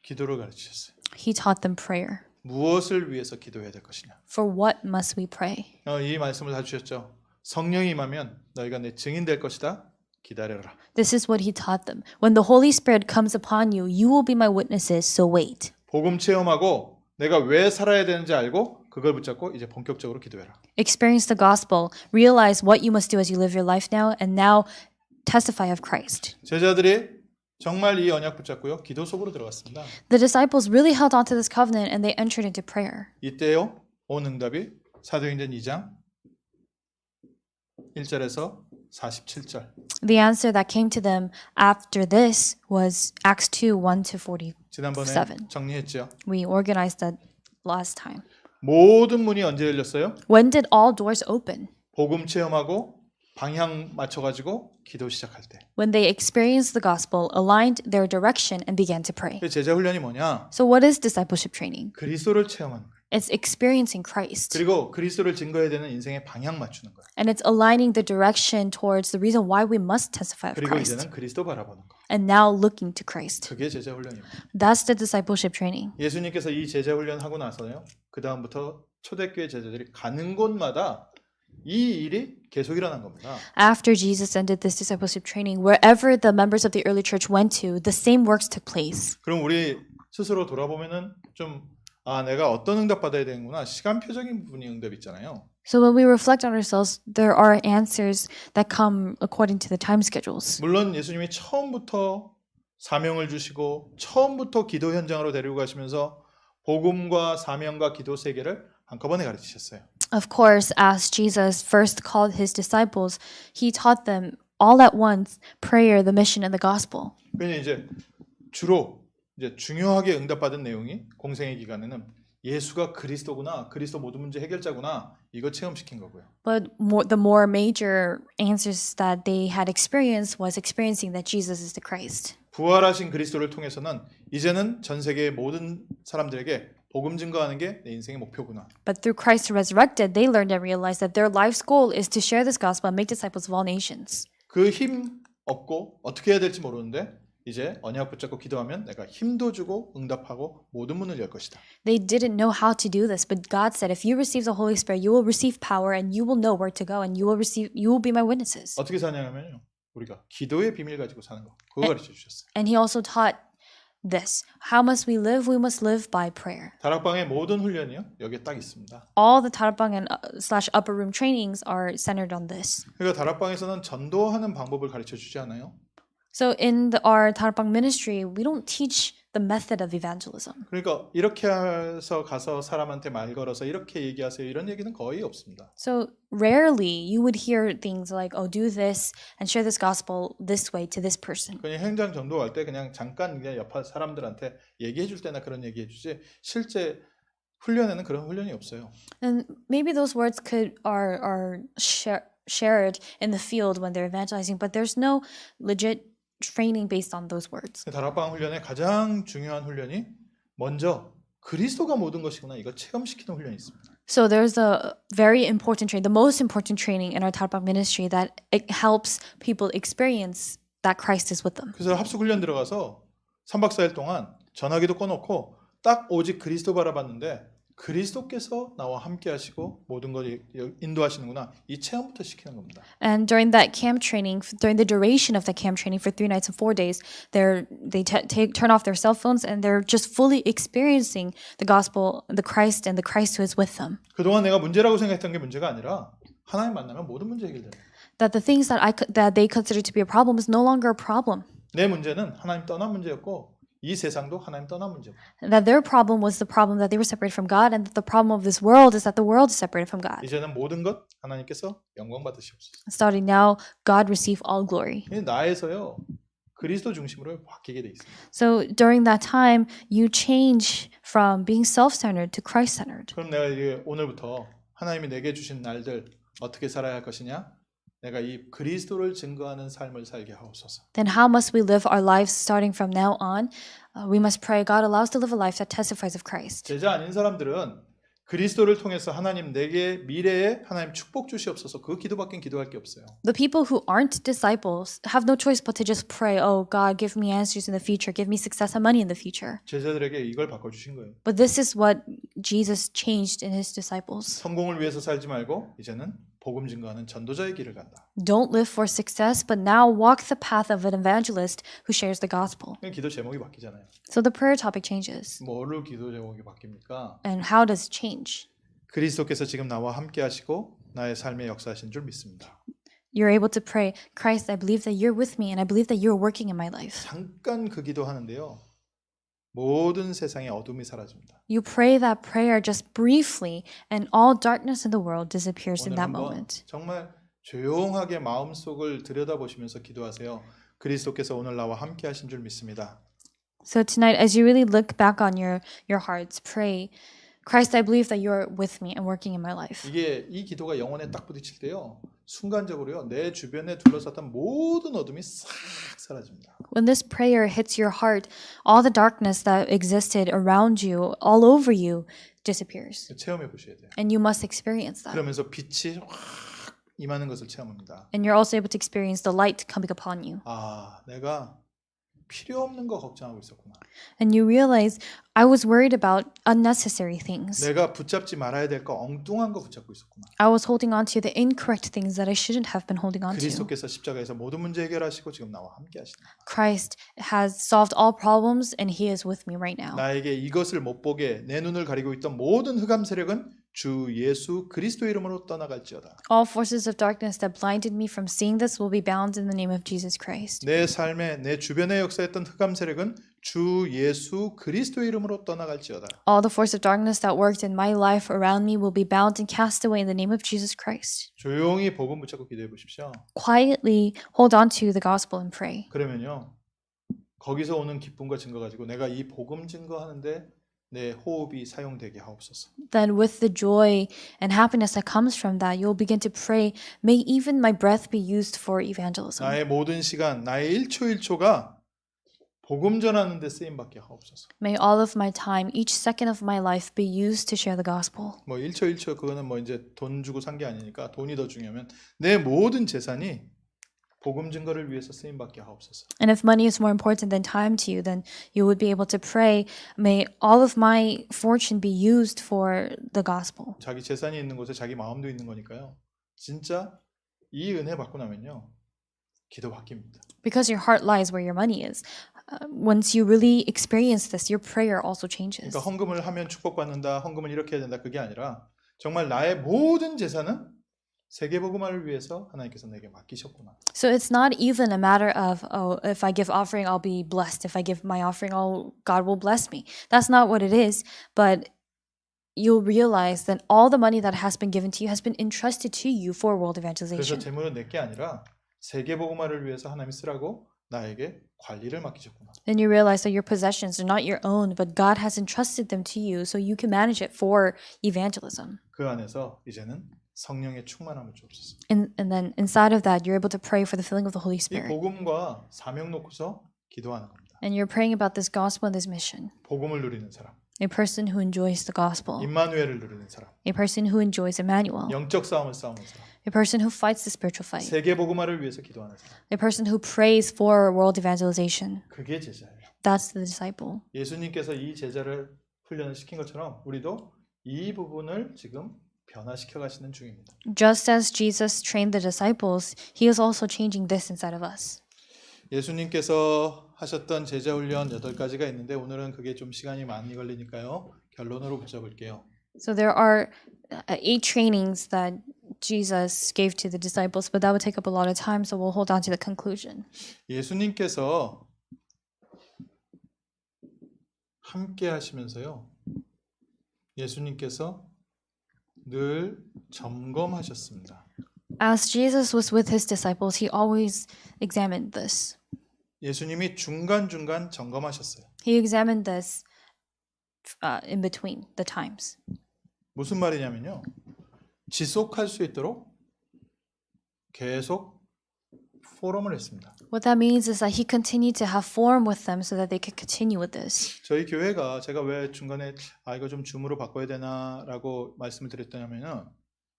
기도를 가르치셨어요. He taught them prayer. 무엇을 위해서 기도해야 될 것이냐? For what must we pray? 이 말씀을 다 주셨죠. 성령이 임하면 너희가 내 증인 될 것이다. 기다려라. This is what he taught them. When the Holy Spirit comes upon you, you will be my witnesses, so wait. 복음 체험하고 내가 왜 살아야 되는지 알고 그걸 붙잡고 이제 본격적으로 기도해라. Experience the gospel, realize what you must do as you live your life now, and now testify of Christ. 제자들이 정말 이 언약 붙잡고요. 기도 속으로 들어갔습니다. The disciples really held on to this covenant and they entered into prayer. 이때요. 온 응답이 사도행전 2장 1절에서 47절. The answer that came to them after this was Acts 2, 1 to 47. 지난번에 정리했죠. We organized that last time. 모든 문이 언제 열렸어요? When did all doors open? 복음 체험하고 방향 맞춰가지고 기도 시작할 때. When they experienced the gospel, aligned their direction, and began to pray. 제자 훈련이 뭐냐? So what is discipleship training? 그리스도를 체험하는 거예요. It's experiencing Christ. 그리고 그리스도를 증거해야 되는 인생의 방향 맞추는 거예요. And it's aligning the direction towards the reason why we must testify of 그리고 Christ. 이제는 그리스도 바라보는 거. And now looking to Christ. 그게 제자 훈련입니다. That's the discipleship training. 예수님께서 이 제자 훈련 하고 나서요. 그 다음부터 초대교회 제자들이 가는 곳마다 이 일이 계속 일어난 겁니다. After Jesus ended this discipleship training, wherever the members of the early church went to, the same works took place. 그럼 우리 스스로 돌아보면은 좀 내가 어떤 응답 받아야 되는구나. 시간표적인 부분이 응답 있잖아요. So when we reflect on ourselves, there are answers that come according to the time schedules. 물론 예수님이 처음부터 사명을 주시고 처음부터 기도 현장으로 데리고 가시면서 복음과 사명과 기도 세 개를 한꺼번에 가르치셨어요. Of course, as Jesus first called his disciples, he taught them all at once prayer, the mission, and the gospel. 그러니 이제 주로 이제 중요하게 응답받은 내용이 공생의 기간에는 예수가 그리스도구나, 그리스도 모든 문제 해결자구나 이거 체험시킨 거고요. But the more major answers that they had experienced was experiencing that Jesus is the Christ. 부활하신 그리스도를 통해서는 이제는 전 세계의 모든 사람들에게 복음 증거하는 게 내 인생의 목표구나. But through Christ resurrected, they learned and realized that their life's goal is to share this gospel and make disciples of all nations. 그 힘 없고 어떻게 해야 될지 모르는데 이제 언약 붙잡고 기도하면 내가 힘도 주고 응답하고 모든 문을 열 것이다. They didn't know how to do this, but God said, if you receive the Holy Spirit, you will receive power and you will know where to go and you will be my witnesses. 어떻게 사냐면요. 우리가 기도의 비밀 가지고 사는 거. 그거 가르쳐 주셨어요. And he also taught this. How must we live? We must live by prayer. 다락방의 모든 훈련이요. 여기에 딱 있습니다. All the 다락방 and slash upper room trainings are centered on this. 그러니까 다락방에서는 전도하는 방법을 가르쳐 주지 않아요. So in our 다락방 ministry, we don't teach the method of evangelism. 그러니까 이렇게 해서 가서 사람한테 말 걸어서 이렇게 얘기하세요. 이런 얘기는 거의 없습니다. So rarely you would hear things like, oh, do this and share this gospel this way to this person. 그냥 행장 전도할 때 그냥 잠깐 그냥 옆 사람들한테 얘기해 줄 때나 그런 얘기해 주지 실제 훈련에는 그런 훈련이 없어요. And maybe those words are shared in the field when they're evangelizing, but there's no legit training based on those words. 다락방 훈련의 가장 중요한 훈련이 먼저 그리스도가 모든 것이구나 이거 체험시키는 훈련이 있습니다. So there's a very important training, the most important training in our 다락방 ministry that it helps people experience that Christ is with them. 그래서 합숙 훈련 들어가서 3박 4일 동안 전화기도 꺼놓고 딱 오직 그리스도 바라봤는데 그리스도께서 나와 함께 하시고 모든 걸 인도하시는구나. 이 체험부터 시키는 겁니다. And during that camp training, during the duration of the camp training for 3 nights and 4 days, they turn off their cell phones and they're just fully experiencing the gospel, the Christ and the Christ who is with them. 그동안 내가 문제라고 생각했던 게 문제가 아니라 하나님 만나면 모든 문제 해결돼요. That the things that they consider to be a problem is no longer a problem. 내 문제는 하나님 떠난 문제였고 이 세상도 하나님 떠난 문제고. That their problem was the problem that they were separated from God, and that the problem of this world is that the world is separated from God. 이제는 모든 것 하나님께서 영광 받으시옵소서. Starting now, God receive all glory. 나에서요 그리스도 중심으로 바뀌게 돼 있습니다. So during that time, you change from being self-centered to Christ-centered. 그럼 내가 이제 오늘부터 하나님이 내게 주신 날들 어떻게 살아야 할 것이냐? 내가 이 그리스도를 증거하는 삶을 살게 하옵소서. Then how must we live our lives starting from now on? We must pray God allow us to live a life that testifies of Christ. 제자 아닌 사람들은 그리스도를 통해서 하나님 내게 미래에 하나님 축복 주시옵소서 그 기도밖엔 기도할 게 없어요. The people who aren't disciples have no choice but to just pray, oh God, give me answers in the future, give me success and money in the future. 제자들에게 이걸 바꿔 주신 거예요. But this is what Jesus changed in his disciples. 성공을 위해서 살지 말고 이제는 복음 증거하는 전도자의 길을 간다. Don't live for success, but now walk the path of an evangelist who shares the gospel. 기도 제목이 바뀌잖아요. So the prayer topic changes. 뭐로 기도 제목이 바뀝니까? And how does it change? 그리스도께서 지금 나와 함께 하시고 나의 삶에 역사하신 줄 믿습니다. You're able to pray, Christ, I believe that you're with me and I believe that you're working in my life. 잠깐 그 기도하는데요. 모든 세상의 어둠이 사라집니다. You pray that prayer just briefly and all darkness in the world disappears in 오늘 that 한번 moment. 정말 조용하게 마음속을 들여다보시면서 기도하세요. 그리스도께서 오늘 나와 함께 하신 줄 믿습니다. So tonight, as you really look back on your hearts, pray, Christ, I believe that you're with me and working in my life. 이게 이 기도가 영혼에 딱 부딪힐 때요. 순간적으로요. 내 주변에 둘러쌌던 모든 어둠이 싹 사라집니다. When this prayer hits your heart, all the darkness that existed around you, all over you, disappears. 체험해 보셔야 돼요. And you must experience that. 그러면서 빛이 확 임하는 것을 체험합니다. And you're also able to experience the light coming upon you. 아, 내가 필요 없는 거 걱정하고 있었구나. And you realize, I was worried about unnecessary things. 내가 붙잡지 말아야 될 거 엉뚱한 거 붙잡고 있었구나. I was holding on to the incorrect things that I shouldn't have been holding on to. 그리스도께서 십자가에서 모든 문제 해결하시고 지금 나와 함께 하시는 거예요. Christ has solved all problems and he is with me right now. 나에게 이것을 못 보게 내 눈을 가리고 있던 모든 흑암 세력은 주 예수 그리스도 이름으로 떠나갈지어다. All forces of darkness that blinded me from seeing this will be bound in the name of Jesus Christ. 내 삶에 내 주변에 역사했던 흑암 세력은 주 예수 그리스도 이름으로 떠나갈지어다. All the force of darkness that worked in my life around me will be bound and cast away in the name of Jesus Christ. 조용히 복음 붙잡고 기도해 보십시오. Quietly hold on to the gospel and pray. 그러면요. 거기서 오는 기쁨과 증거 가지고 내가 이 복음 증거하는데 내 호흡이 사용되게 하옵소서. Then with the joy and happiness that comes from that, you'll begin to pray, may even my breath be used for evangelism. 나의 모든 시간, 나의 1초 1초가 복음 전하는 데 쓰임 받게 하옵소서. May all of my time, each second of my life be used to share the gospel. 뭐 1초 1초 그거는 뭐 이제 돈 주고 산 게 아니니까 돈이 더 중요하면 내 모든 재산이 복음 증거를 위해서 쓰임 받게 하옵소서. And if money is more important than time to you, then you would be able to pray, may all of my fortune be used for the gospel. 자기 재산이 있는 곳에 자기 마음도 있는 거니까요. 진짜 이 은혜 받고 나면요. 기도 바뀝니다. Because your heart lies where your money is. Once you really experience this, your prayer also changes. 그러니까 헌금을 하면 축복받는다. 헌금을 이렇게 해야 된다. 그게 아니라 정말 나의 모든 재산은 세계 복음화를 위해서 하나님께서 내게 맡기셨구나. So it's not even a matter of, oh, if I give offering, I'll be blessed. If I give my offering, oh, God will bless me. That's not what it is. But you'll realize that all the money that has been given to you has been entrusted to you for world 그래서 evangelization. 재물은 내게 아니라 세계 복음화를 위해서 하나님이 쓰라고 나에게 관리를 맡기셨구나. Then you realize that your possessions are not your own, but God has entrusted them to you so you can manage it for evangelism. 그 안에서 이제는 성령의 충만함을 주옵소서. And then inside of that, you're able to pray for the filling of the Holy 이 Spirit. 복음과 사명 놓고서 기도하는 겁니다. And you're praying about this gospel and this mission. 복음을 누리는 사람, A person who enjoys the gospel. 임마누엘을 누리는 사람, A person who enjoys Emmanuel. 영적 싸움을 싸우는 사람, A person who fights the spiritual fight. 세계 복음화를 위해서 기도하는 사람. A person who prays for world evangelization. 그게 제자예요. That's the disciple. 예수님께서 이 제자를 훈련을 시킨 것처럼 우리도 이 부분을 지금 변화시켜 가시는 중입니다. Just as Jesus trained the disciples, he is also changing this inside of us. 예수님께서 하셨던 제자 훈련 8가지가 있는데 오늘은 그게 좀 시간이 많이 걸리니까요. 결론으로 붙여볼게요. So there are 8 trainings that Jesus gave to the disciples, but that would take up a lot of time, so we'll hold on to the conclusion. 예수님께서 함께 하시면서요. 예수님께서 늘 점검하셨습니다. As Jesus was with his disciples, he always examined this. 예수님이 중간중간 점검하셨어요. He examined this in between the times. 무슨 말이냐면요. 지속할 수 있도록 계속 포럼을 했습니다. What that means is that he continued to have forum with them so that they could continue with this. 저희 교회가 제가 왜 중간에 이거 좀 줌으로 바꿔야 되나라고 말씀을 드렸더냐면은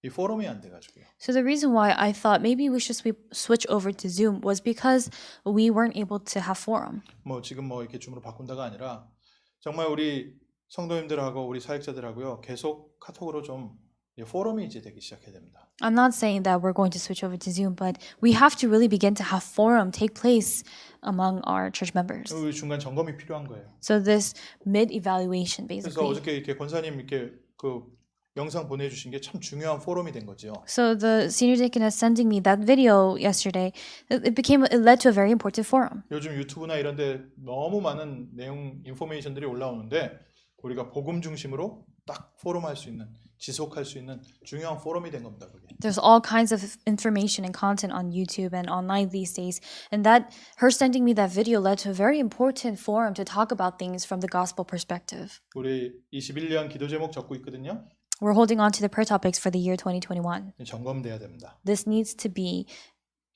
이 포럼이 안 돼가지고요. So the reason why I thought maybe we should switch over to Zoom was because we weren't able to have forum. 뭐 지금 뭐 이렇게 줌으로 바꾼다가 아니라 정말 우리 성도님들하고 우리 사역자들하고요 계속 카톡으로 좀 포럼이 이제 되기 시작해야 됩니다. I'm not saying that we're going to switch over to Zoom, but we have to really begin to have forum take place among our church members. 우리 중간 점검이 필요한 거예요. So this mid-evaluation, 그래서 basically. 어저께 이렇게 권사님 이렇게 그 영상 보내주신 게 참 중요한 포럼이 된 거죠. So the senior deaconess sending me that video yesterday, it led to a very important forum. 요즘 유튜브나 이런데 너무 많은 내용 인포메이션들이 올라오는데 우리가 복음 중심으로 딱 포럼 할 수 있는 지속할 수 있는 중요한 포럼이 된 겁니다. 그게. There's all kinds of information and content on YouTube and online these days, and that her sending me that video led to a very important forum to talk about things from the gospel perspective. 우리 21년 기도 제목 적고 있거든요. We're holding on to the prayer topics for the year 2021. 점검돼야 됩니다. This needs to be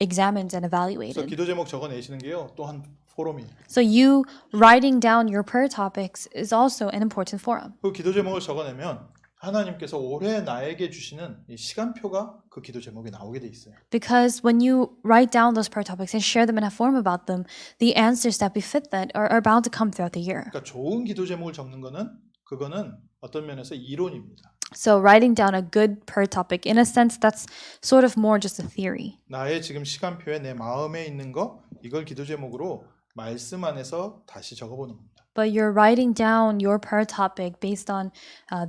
examined and 그래서 evaluated. 기도 제목 적어내시는 게요 또한 포럼이에요. So you writing down your prayer topics is also an important forum. 그 기도 제목을 적어내면 하나님께서 올해 나에게 주시는 이 시간표가 그 기도 제목에 나오게 돼 있어요. Because when you write down those prayer topics and share them in a forum about them, the answers that befit that are bound to come throughout the year. 그러니까 좋은 기도 제목을 적는 거는 그거는 어떤 면에서 이론입니다. So writing down a good prayer topic, in a sense, that's sort of more just a theory. 나의 지금 시간표에 내 마음에 있는 거 이걸 기도 제목으로 말씀 안에서 다시 적어보는 겁니다. But you're writing down your prayer topic based on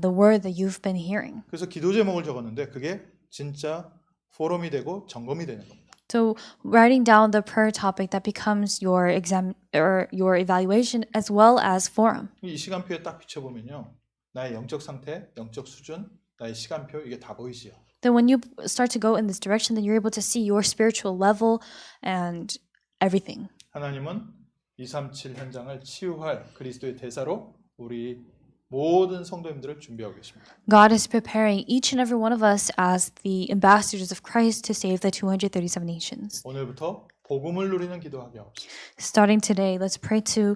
the word that you've been hearing. 그래서 기도 제목을 적었는데 그게 진짜 포럼이 되고 점검이 되는 겁니다. So writing down the prayer topic that becomes your exam or your evaluation as well as forum. 이 시간표에 딱 비춰보면요. 나의 영적 상태, 영적 수준, 나의 시간표 이게 다 보이지요. Then when you start to go in this direction, then you're able to see your spiritual level and everything. 하나님은 237 현장을 치유할 그리스도의 대사로 우리 모든 성도님들을 준비하고 계십니다. God is preparing each and every one of us as the ambassadors of Christ to save the 237 nations. 오늘부터 복음을 누리는 기도하게 하옵소서. Starting today, let's pray to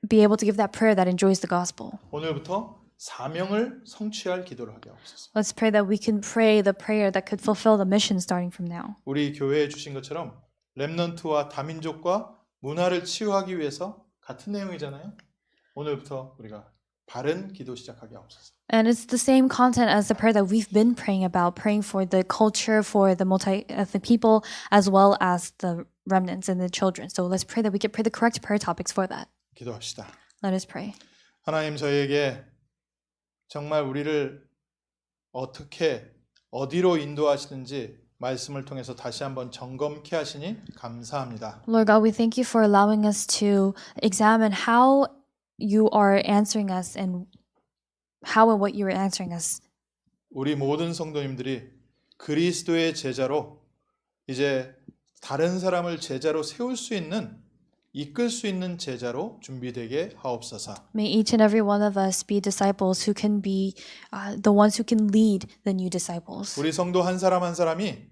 be able to give that prayer that enjoys the gospel. 오늘부터 사명을 성취할 기도를 하게 하옵소서. Let's pray that we can pray the prayer that could fulfill the mission starting from now. 우리 교회에 주신 것처럼 렘넌트와 다민족과 문화를 치유하기 위해서 같은 내용이잖아요. 오늘부터 우리가 바른 기도 시작하게 하옵소서. And it's the same content as the prayer that we've been praying about, praying for the culture, for the multi-ethnic people, as well as the remnants and the children. So let's pray that we can pray the correct prayer topics for that. 기도합시다. Let us pray. 하나님 저희에게 정말 우리를 어떻게 어디로 인도하시는지 말씀을 통해서 다시 한번 점검케 하시니 감사합니다. Lord God, we thank you for allowing us to examine how you are answering us and how and what you are answering us. 우리 모든 성도님들이 그리스도의 제자로 이제 다른 사람을 제자로 세울 수 있는 이끌 수 있는 제자로 준비되게 하옵소서. May each and every one of us be disciples who can be the ones who can lead the new disciples. 우리 성도 한 사람 한 사람이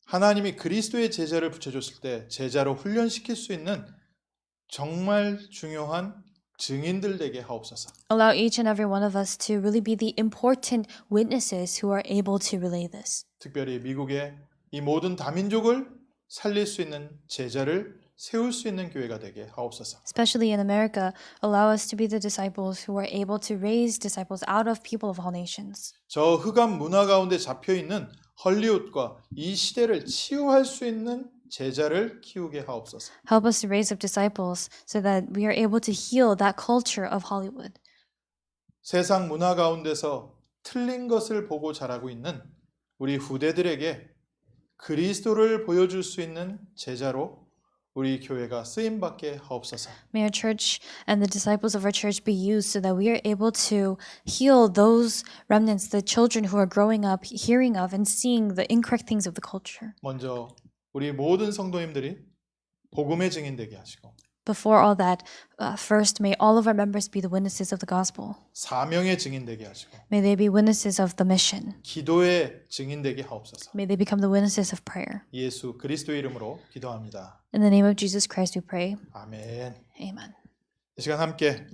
하나님이 그리스도의 제자를 붙여줬을 때 제자로 훈련시킬 수 있는 정말 중요한 증인들 되게 하옵소서. Allow each and every one of us to really be the important witnesses who are able to relay this. 특별히 미국의 이 모든 다민족을 살릴 수 있는 제자를 세울 수 있는 교회가 되게 하옵소서. Especially in America, allow us to be the disciples who are able to raise disciples out of people of all nations. 저 흑암 문화 가운데 잡혀 있는 헐리우드과 이 시대를 치유할 수 있는 제자를 키우게 하옵소서. Help us to raise up disciples so that we are able to heal that culture of Hollywood. 세상 문화 가운데서 틀린 것을 보고 자라고 있는 우리 후대들에게 그리스도를 보여줄 수 있는 제자로 우리 교회가 쓰임 받게 하옵소서. May our church and the disciples of our church be used so that we are able to heal those remnants, the children who are growing up, hearing of and seeing the incorrect things of the culture. 먼저 우리 모든 성도님들이 복음의 증인 되게 하시고 Before all that, first, may all of our members be the witnesses of the gospel. 사명의 증인 되게 하시고 May they be witnesses of the mission. 기도의 증인 되게 하옵소서. May they become the witnesses of prayer. 예수 그리스도의 이름으로 기도합니다. In the name of Jesus Christ we pray. 아멘. Amen. 이 시간 함께